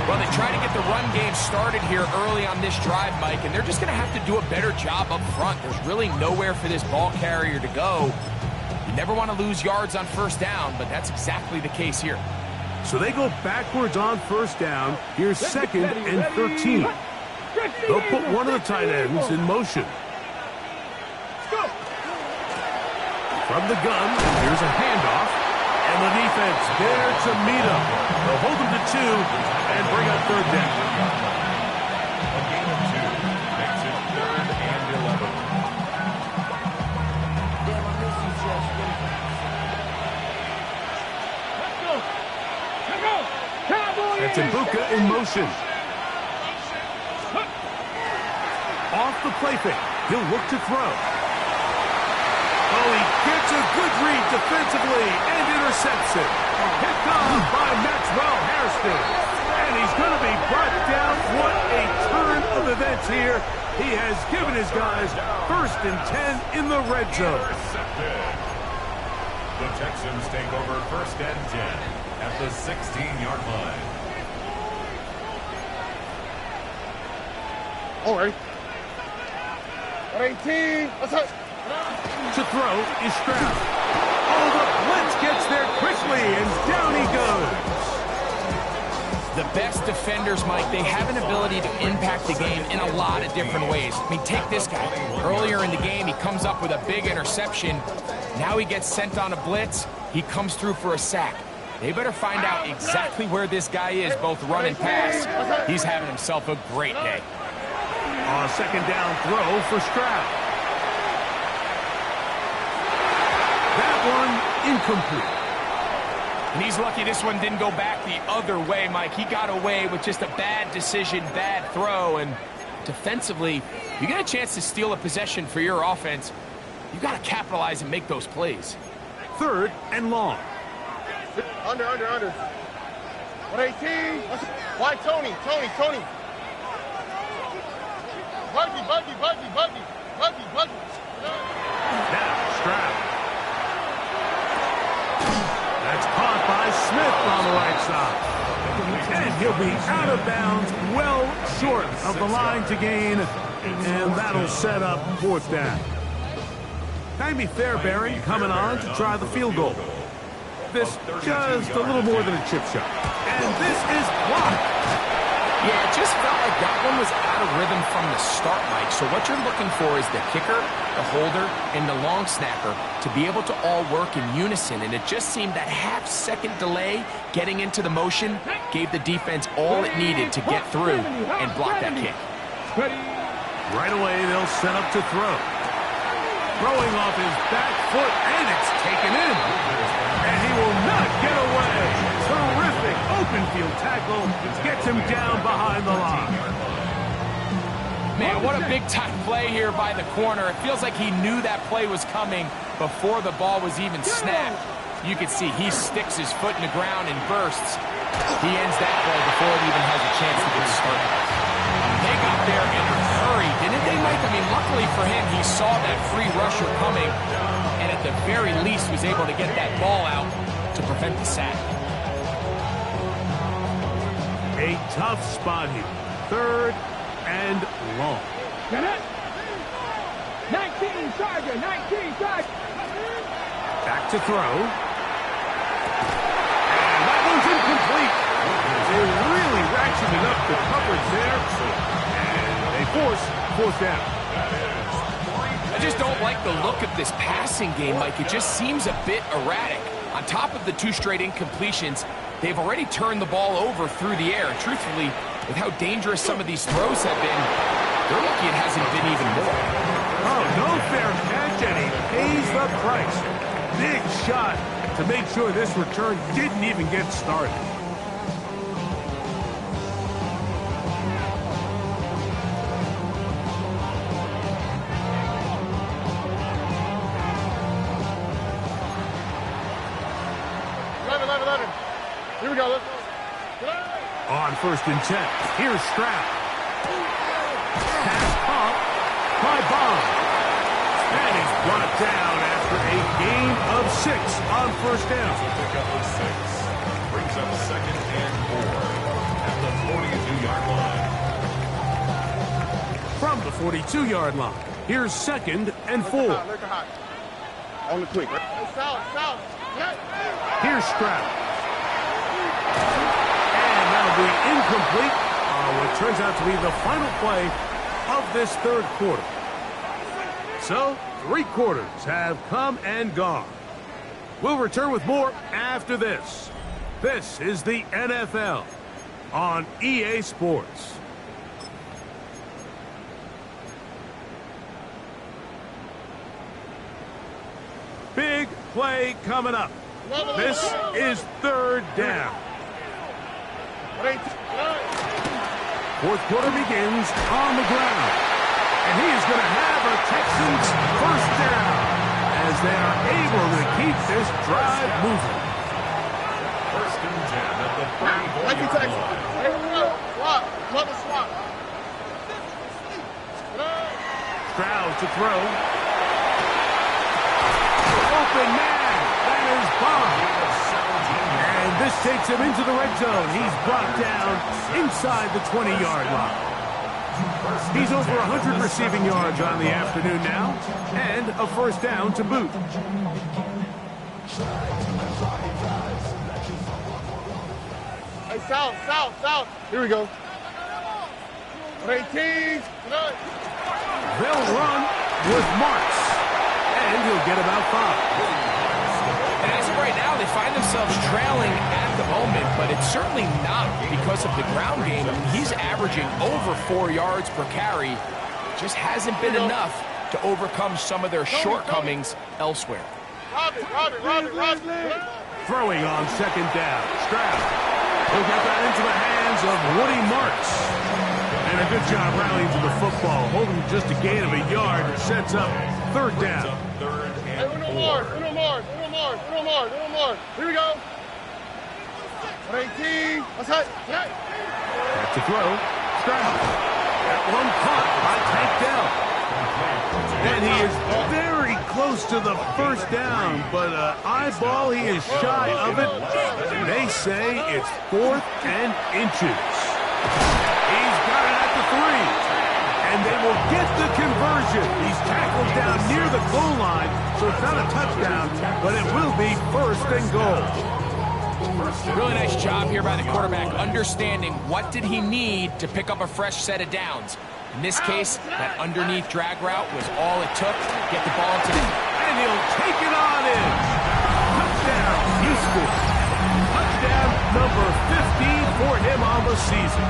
Speaker 6: Well, they try to get the run game started here early on this drive, Mike, and they're just going to have to do a better job up front. There's really nowhere for this ball carrier to go. You never want to lose yards on 1st down, but that's exactly the case here.
Speaker 4: So they go backwards on 1st down. Here's 2nd and 13. They'll put one of the tight ends in motion. From the gun, here's a handoff. And the defense there to meet him. They'll hold him to 2 and bring up 3rd down.
Speaker 5: A gain of 2 makes it 3rd and 11.
Speaker 1: Damn, I miss you, Justin.
Speaker 2: Let's go! Let's go! Cowboy!
Speaker 4: That's Ibuka in motion. Off the play fake. He'll look to throw. Oh, he gets a good read defensively and intercepts it. Picked off by Maxwell Hairston. And he's going to be brought down. What a turn of events here. He has given his guys 1st and 10 in the red zone.
Speaker 5: Intercepted. The Texans take over 1st and 10 at the 16-yard line.
Speaker 7: All right. 18. Let's go.
Speaker 4: To throw is Stroud. Oh, the blitz gets there quickly, and down he goes.
Speaker 6: The best defenders, Mike, they have an ability to impact the game in a lot of different ways. I mean, take this guy. Earlier in the game, he comes up with a big interception. Now he gets sent on a blitz. He comes through for a sack. They better find out exactly where this guy is, both run and pass. He's having himself a great day.
Speaker 4: On a 2nd down throw for Stroud. That one incomplete.
Speaker 6: And he's lucky this one didn't go back the other way, Mike. He got away with just a bad decision, bad throw, and defensively, you get a chance to steal a possession for your offense. You got to capitalize and make those plays.
Speaker 4: 3rd and long.
Speaker 7: Under. 118. Why Tony? Buggy.
Speaker 4: Now Stroud. That's caught by Smith on the right side. And he'll be out of bounds, well short of the line to gain. And that'll set up 4th down. Jaime Fairbairn coming on to try the field goal. This just a little more than a chip shot. And this is blocked.
Speaker 6: Yeah, it just felt like that one was out of rhythm from the start, Mike. So what you're looking for is the kicker, the holder, and the long snapper to be able to all work in unison. And it just seemed that half-second delay getting into the motion gave the defense all it needed to get through and block that kick.
Speaker 4: Right away, they'll set up to throw. Throwing off his back foot, and it's taken in. And he will not get away. Terrific open field tackle gets him down behind the line.
Speaker 6: Man, what a big-time play here by the corner. It feels like he knew that play was coming before the ball was even snapped. You can see he sticks his foot in the ground and bursts. He ends that play before it even has a chance to get started. They got there in a hurry, didn't they, Mike? I mean, luckily for him, he saw that free rusher coming, and at the very least was able to get that ball out to prevent the sack.
Speaker 4: A tough spot here. 3rd and long.
Speaker 2: 19 Charger.
Speaker 4: Back to throw. And that one's incomplete. They really ratcheted up the coverage there. And they force 4th down.
Speaker 6: I just don't like the look of this passing game, Mike. It just seems a bit erratic. On top of the 2 straight incompletions, they've already turned the ball over through the air. And truthfully, with how dangerous some of these throws have been, they're lucky it hasn't been even more.
Speaker 4: Oh, no fair catch, and he pays the price. Big shot to make sure this return didn't even get started.
Speaker 7: Here we go, let's go.
Speaker 4: On 1st and 10, here's Stroud. Pass caught by Bond. And he's brought down after a gain of 6 on 1st down.
Speaker 5: A pickup of 6. Brings up 2nd and 4 at the 42-yard line.
Speaker 4: From the 42-yard line, here's 2nd and 4.
Speaker 7: Look hot. On the quick. Hey, south.
Speaker 4: Here's Stroud. And that'll be incomplete on what turns out to be the final play of this 3rd quarter. So, 3 quarters have come and gone. We'll return with more after this. This is the NFL on EA Sports. Big play coming up. This is 3rd down. 4th quarter begins on the ground. And he is going to have a Texans 1st down as they are able to keep this drive moving.
Speaker 5: 1st and 10 at the 34-yard line.
Speaker 7: Here we go. Swap.
Speaker 4: Stroud to throw. Open man. That is Bond. And this takes him into the red zone. He's brought down inside the 20-yard line. He's over 100 receiving yards on the afternoon now, and a 1st down to boot.
Speaker 7: Hey, south. Here we go. 18.
Speaker 4: They'll run with Marks, and he'll get about 5.
Speaker 6: And as of right now, they find themselves trailing at the moment, but it's certainly not because of the ground game. I mean, he's averaging over 4 yards per carry. Just hasn't been enough to overcome some of their shortcomings elsewhere.
Speaker 7: Robin.
Speaker 4: Throwing on 2nd down. Stroud. He'll get that into the hands of Woody Marks. And a good job rallying to the football. Holding just a gain of a yard. Sets up 3rd down.
Speaker 7: Hey, Uno more. Here we go. 18. What's that?
Speaker 4: Back to throw. Stroud. That one caught by Tank Dell. And he is very close to the 1st down, but eyeball, he is shy of it. They say it's 4th and inches. He's got it at the 3. And they will get the conversion. He's tackled down near the goal line, so it's not a touchdown, but it will be 1st and goal.
Speaker 6: Really nice job here by the quarterback, understanding what did he need to pick up a fresh set of downs. In this case, that underneath drag route was all it took to get the ball into the...
Speaker 4: And he'll take it on in. Touchdown, Houston. Touchdown number 15 for him on the season.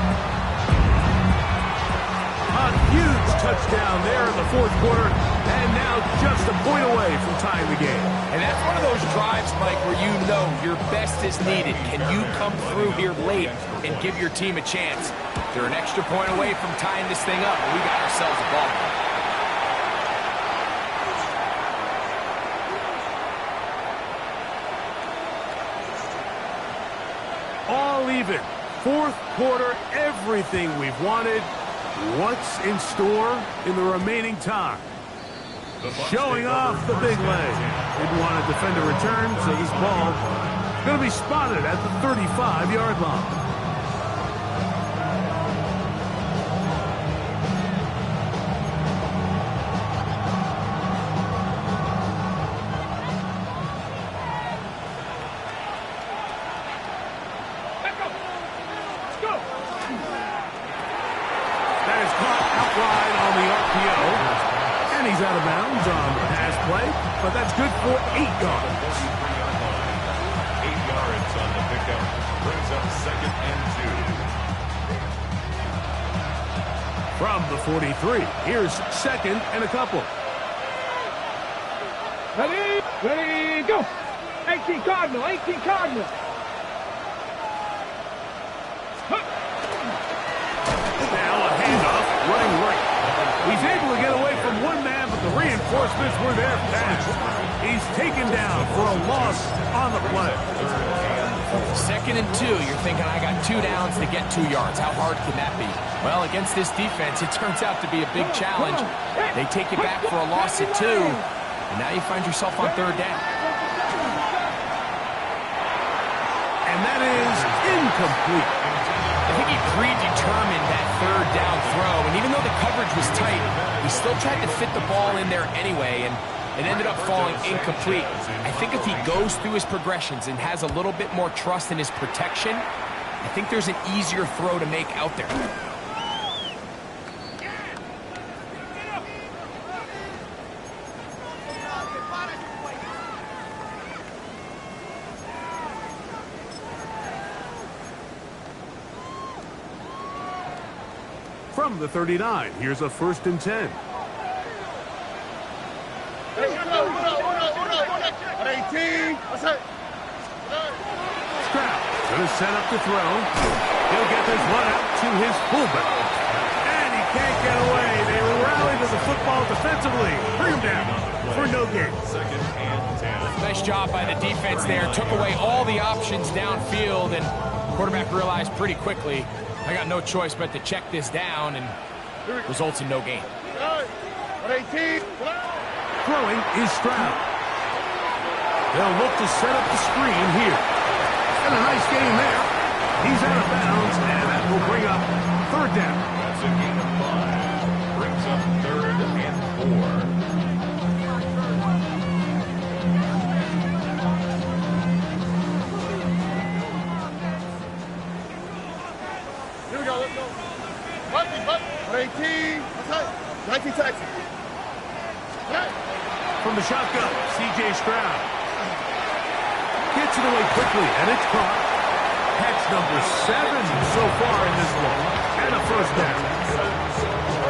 Speaker 4: A huge touchdown there in the 4th quarter, and now just a point away from tying the game.
Speaker 6: And that's one of those drives, Mike, where you know your best is needed. Can you come through here late and give your team a chance? They're an extra point away from tying this thing up, and we got ourselves a ball.
Speaker 4: All even. 4th quarter, everything we've wanted. What's in store in the remaining time? Showing off the big leg. Didn't want to defend a return, so this ball is going to be spotted at the 35-yard line. He's out of bounds on the pass play, but that's good for 8 yards. From the 43, here's second and a couple.
Speaker 2: Ready, go. 18 Cardinal, 18 Cardinal.
Speaker 4: Now a handoff, running right. He's able to get away from one man, but the reinforcements were there fast. He's taken down for a loss on the play.
Speaker 6: 2nd and 2, you're thinking, I got 2 downs to get 2 yards. How hard can that be? Well, against this defense, it turns out to be a big challenge. They take you back for a loss at 2, and now you find yourself on 3rd down.
Speaker 4: And that is incomplete.
Speaker 6: I think he predetermined that 3rd down throw, and even though the coverage was tight, he still tried to fit the ball in there anyway, and it ended up falling incomplete. I think if he goes through his progressions and has a little bit more trust in his protection, I think there's an easier throw to make out there.
Speaker 4: From the 39, here's a 1st and 10. Stroud gonna set up to throw. He'll get this one out to his fullback. And he can't get away. They rally to the football defensively. Bring him down for no gain.
Speaker 5: 2nd and 10.
Speaker 6: Nice job by the defense there. Took away all the options downfield, and quarterback realized pretty quickly, I got no choice but to check this down, and results in no gain.
Speaker 4: Throwing is Stroud. They'll look to set up the screen here. And a nice game there. He's out of bounds, and that will bring up 3rd down.
Speaker 5: That's a gain of 5. Brings up 3rd and 4.
Speaker 7: Here we go, let's go. 18, 19 Texas.
Speaker 4: From the shotgun, C.J. Stroud. Gets it away quickly, and it's caught. Catch number 7 so far in this one. And a 1st down.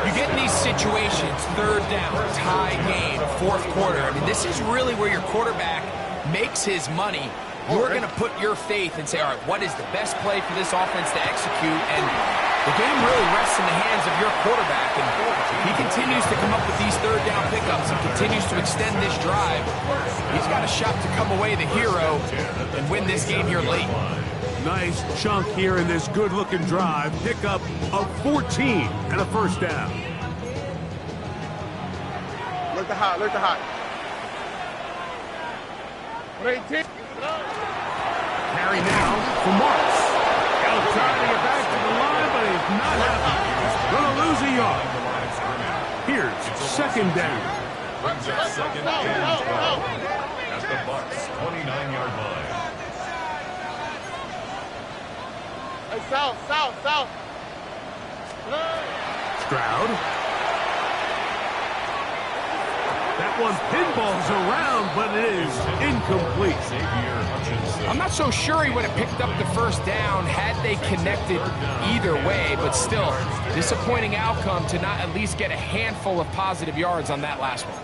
Speaker 6: You get in these situations, 3rd down, tie game, 4th quarter. I mean, this is really where your quarterback makes his money. You're going to put your faith and say, all right, what is the best play for this offense to execute? And the game really rests in the hands of your quarterback. And he continues to come up with these 3rd down pickups and continues to extend this drive. He's got a shot to come away the hero and win this game here late.
Speaker 4: Nice chunk here in this good-looking drive. Pickup of 14 and a 1st down.
Speaker 7: Look the hot, look the hot. 18.
Speaker 4: Carry now for Marks. He'll try to get back to the line, but he's not happy. Gonna lose a yard. Here's 2nd down.
Speaker 5: Brings up 2nd and 12. At the Bucs 29-yard line.
Speaker 7: Hey, south.
Speaker 4: Stroud. That one pinballs around, but it is incomplete.
Speaker 6: I'm not so sure he would have picked up the 1st down had they connected either way, but still, disappointing outcome to not at least get a handful of positive yards on that last one.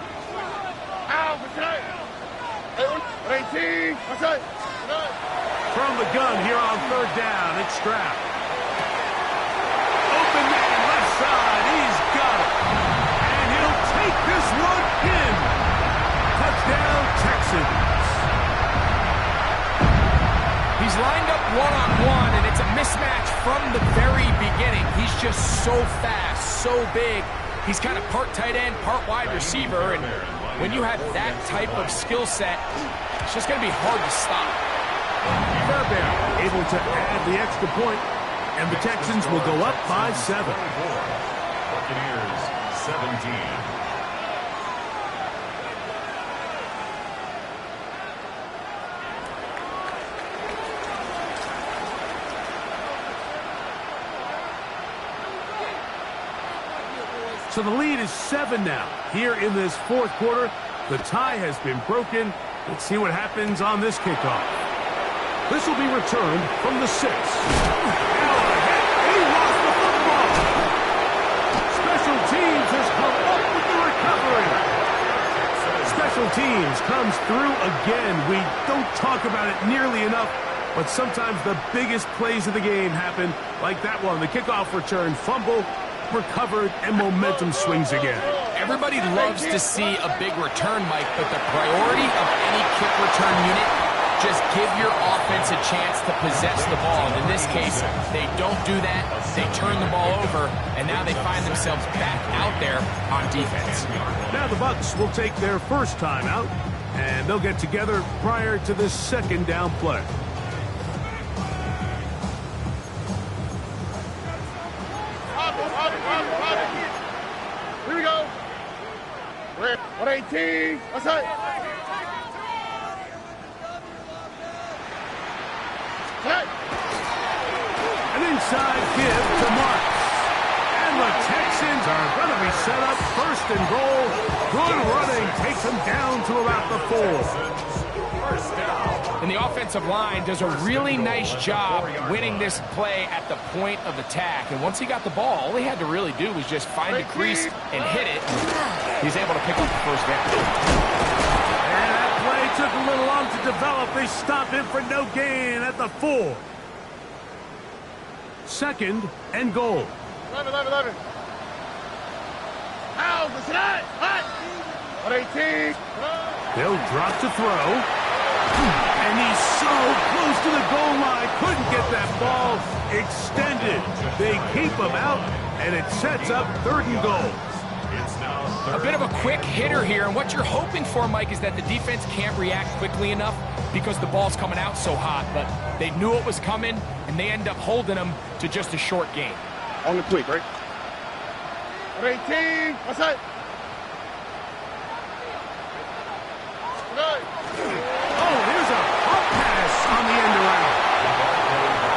Speaker 4: From the gun here on 3rd down, it's Stroud. Open man, left side, he's got it. And he'll take this one in. Touchdown, Texans.
Speaker 6: He's lined up one-on-one, and it's a mismatch from the very beginning. He's just so fast, so big. He's kind of part tight end, part wide receiver, and when you have that type of skill set, it's just going to be hard to stop.
Speaker 4: Fairbairn able to add the extra point, and the Texans will go up by 7.
Speaker 5: Buccaneers 17.
Speaker 4: So the lead is 7 now. Here in this 4th quarter, the tie has been broken. Let's see what happens on this kickoff. This will be returned from the 6. He lost the football. teams has come up with the recovery. Special teams comes through again. We don't talk about it nearly enough, but sometimes the biggest plays of the game happen like that one. The kickoff return, fumble, recovered, and momentum swings again.
Speaker 6: Everybody loves to see a big return, Mike, but the priority of any kick return unit, just give your offense a chance to possess the ball. And in this case, they don't do that. They turn the ball over, and now they find themselves back out there on defense.
Speaker 4: Now the Bucs will take their first time out, and they'll get together prior to the second down play.
Speaker 7: Here we go. 118. What's that?
Speaker 4: An inside give to Marks. And the Texans are going to be set up first and goal. Good running takes them down to about the 4.
Speaker 6: And the offensive line does a really nice job winning this play at the point of attack. And once he got the ball, all he had to really do was just find a crease and hit it. He's able to pick up the first down.
Speaker 4: And that play took a little long to develop. They stop him for no gain at the 4. Second and goal.
Speaker 7: 11. How? What's that? What? 118.
Speaker 4: They'll drop to throw. And he's so close to the goal line. Couldn't get that ball extended. They keep him out, and it sets up 3rd and goal.
Speaker 6: A bit of a quick hitter here, and what you're hoping for, Mike, is that the defense can't react quickly enough because the ball's coming out so hot. But they knew it was coming, and they end up holding them to just a short gain.
Speaker 7: On the quick, right? 118. What's that?
Speaker 4: Oh, here's a pump pass on the end around.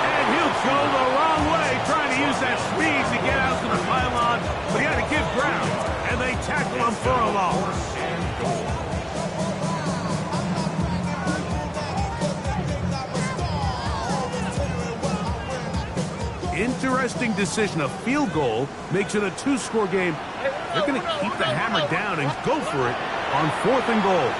Speaker 4: And he'll go the wrong way, trying to use that speed to get out to the pylon, but he had to give ground, and they tackle him for a loss. Interesting decision. A field goal makes it a 2-score game. They're going to keep the hammer down and go for it on 4th and goal.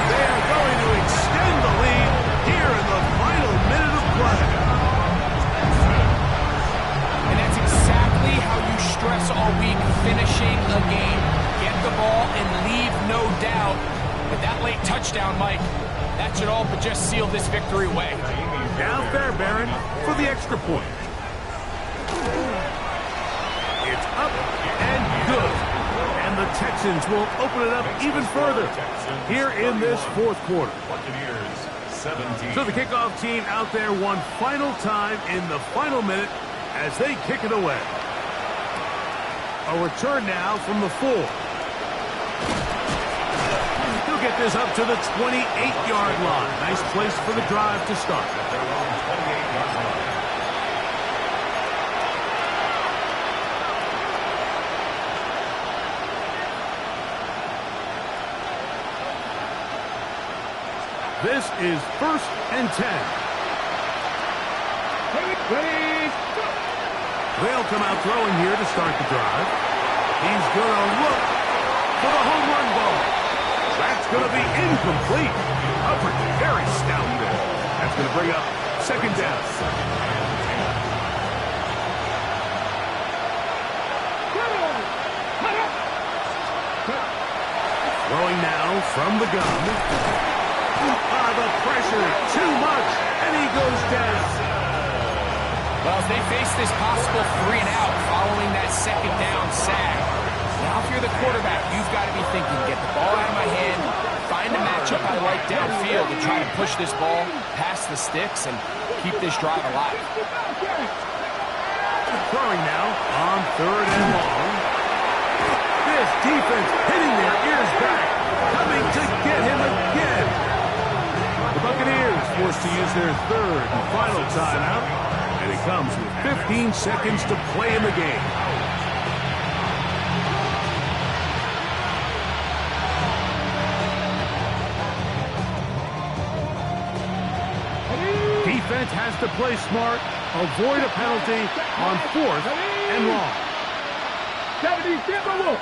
Speaker 4: They are going to extend the lead here in the final minute of play.
Speaker 6: And that's exactly how you stress all week, finishing a game. Get the ball and leave no doubt. With that late touchdown, Mike, that should all but just seal this victory away.
Speaker 4: Now Fairbairn for the extra point. It's up and good. And the Texans will open it up even further here in this 4th quarter. So the kickoff team out there one final time in the final minute as they kick it away. A return now from the 4. He'll get this up to the 28-yard line. Nice place for the drive to start. This is 1st and 10. They'll come out throwing here to start the drive. He's going to look for the home run ball. That's going to be incomplete. Coverage very stout there. That's going to bring up 2nd down. Throwing now from the gun. The pressure, too much, and he goes down.
Speaker 6: Well, as they face this possible 3 and out following that 2nd down sack, now if you're the quarterback, you've got to be thinking, get the ball out of my hand, find a matchup I like downfield and try to push this ball past the sticks and keep this drive alive.
Speaker 4: Throwing now on 3rd and long. This defense hitting their ears back, coming to get him again. The Buccaneers forced to use their 3rd and final timeout, and it comes with 15 seconds to play in the game. Defense has to play smart avoid a penalty on 4th and long.
Speaker 2: 70, stand by one.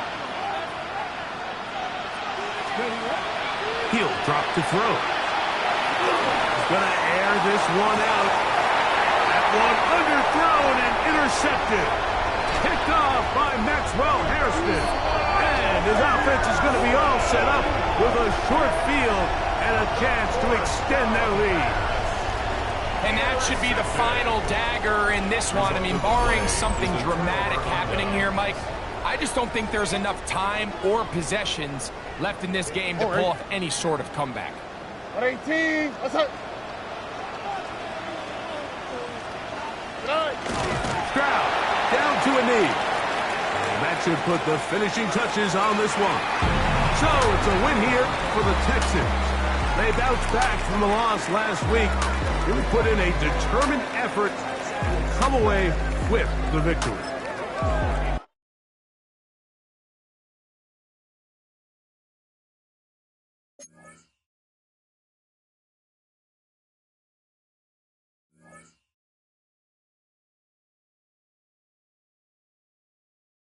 Speaker 4: He'll drop to throw. He's going to air this one out. That one underthrown and intercepted. Picked off by Maxwell Hairston. And his offense is going to be all set up with a short field and a chance to extend their lead.
Speaker 6: And that should be the final dagger in this one. I mean, barring something dramatic happening here, Mike, I just don't think there's enough time or possessions left in this game to pull off any sort of comeback.
Speaker 7: 18, what's up?
Speaker 4: Stroud down to a knee. And that should put the finishing touches on this one. So it's a win here for the Texans. They bounced back from the loss last week. Really put in a determined effort to come away with the victory.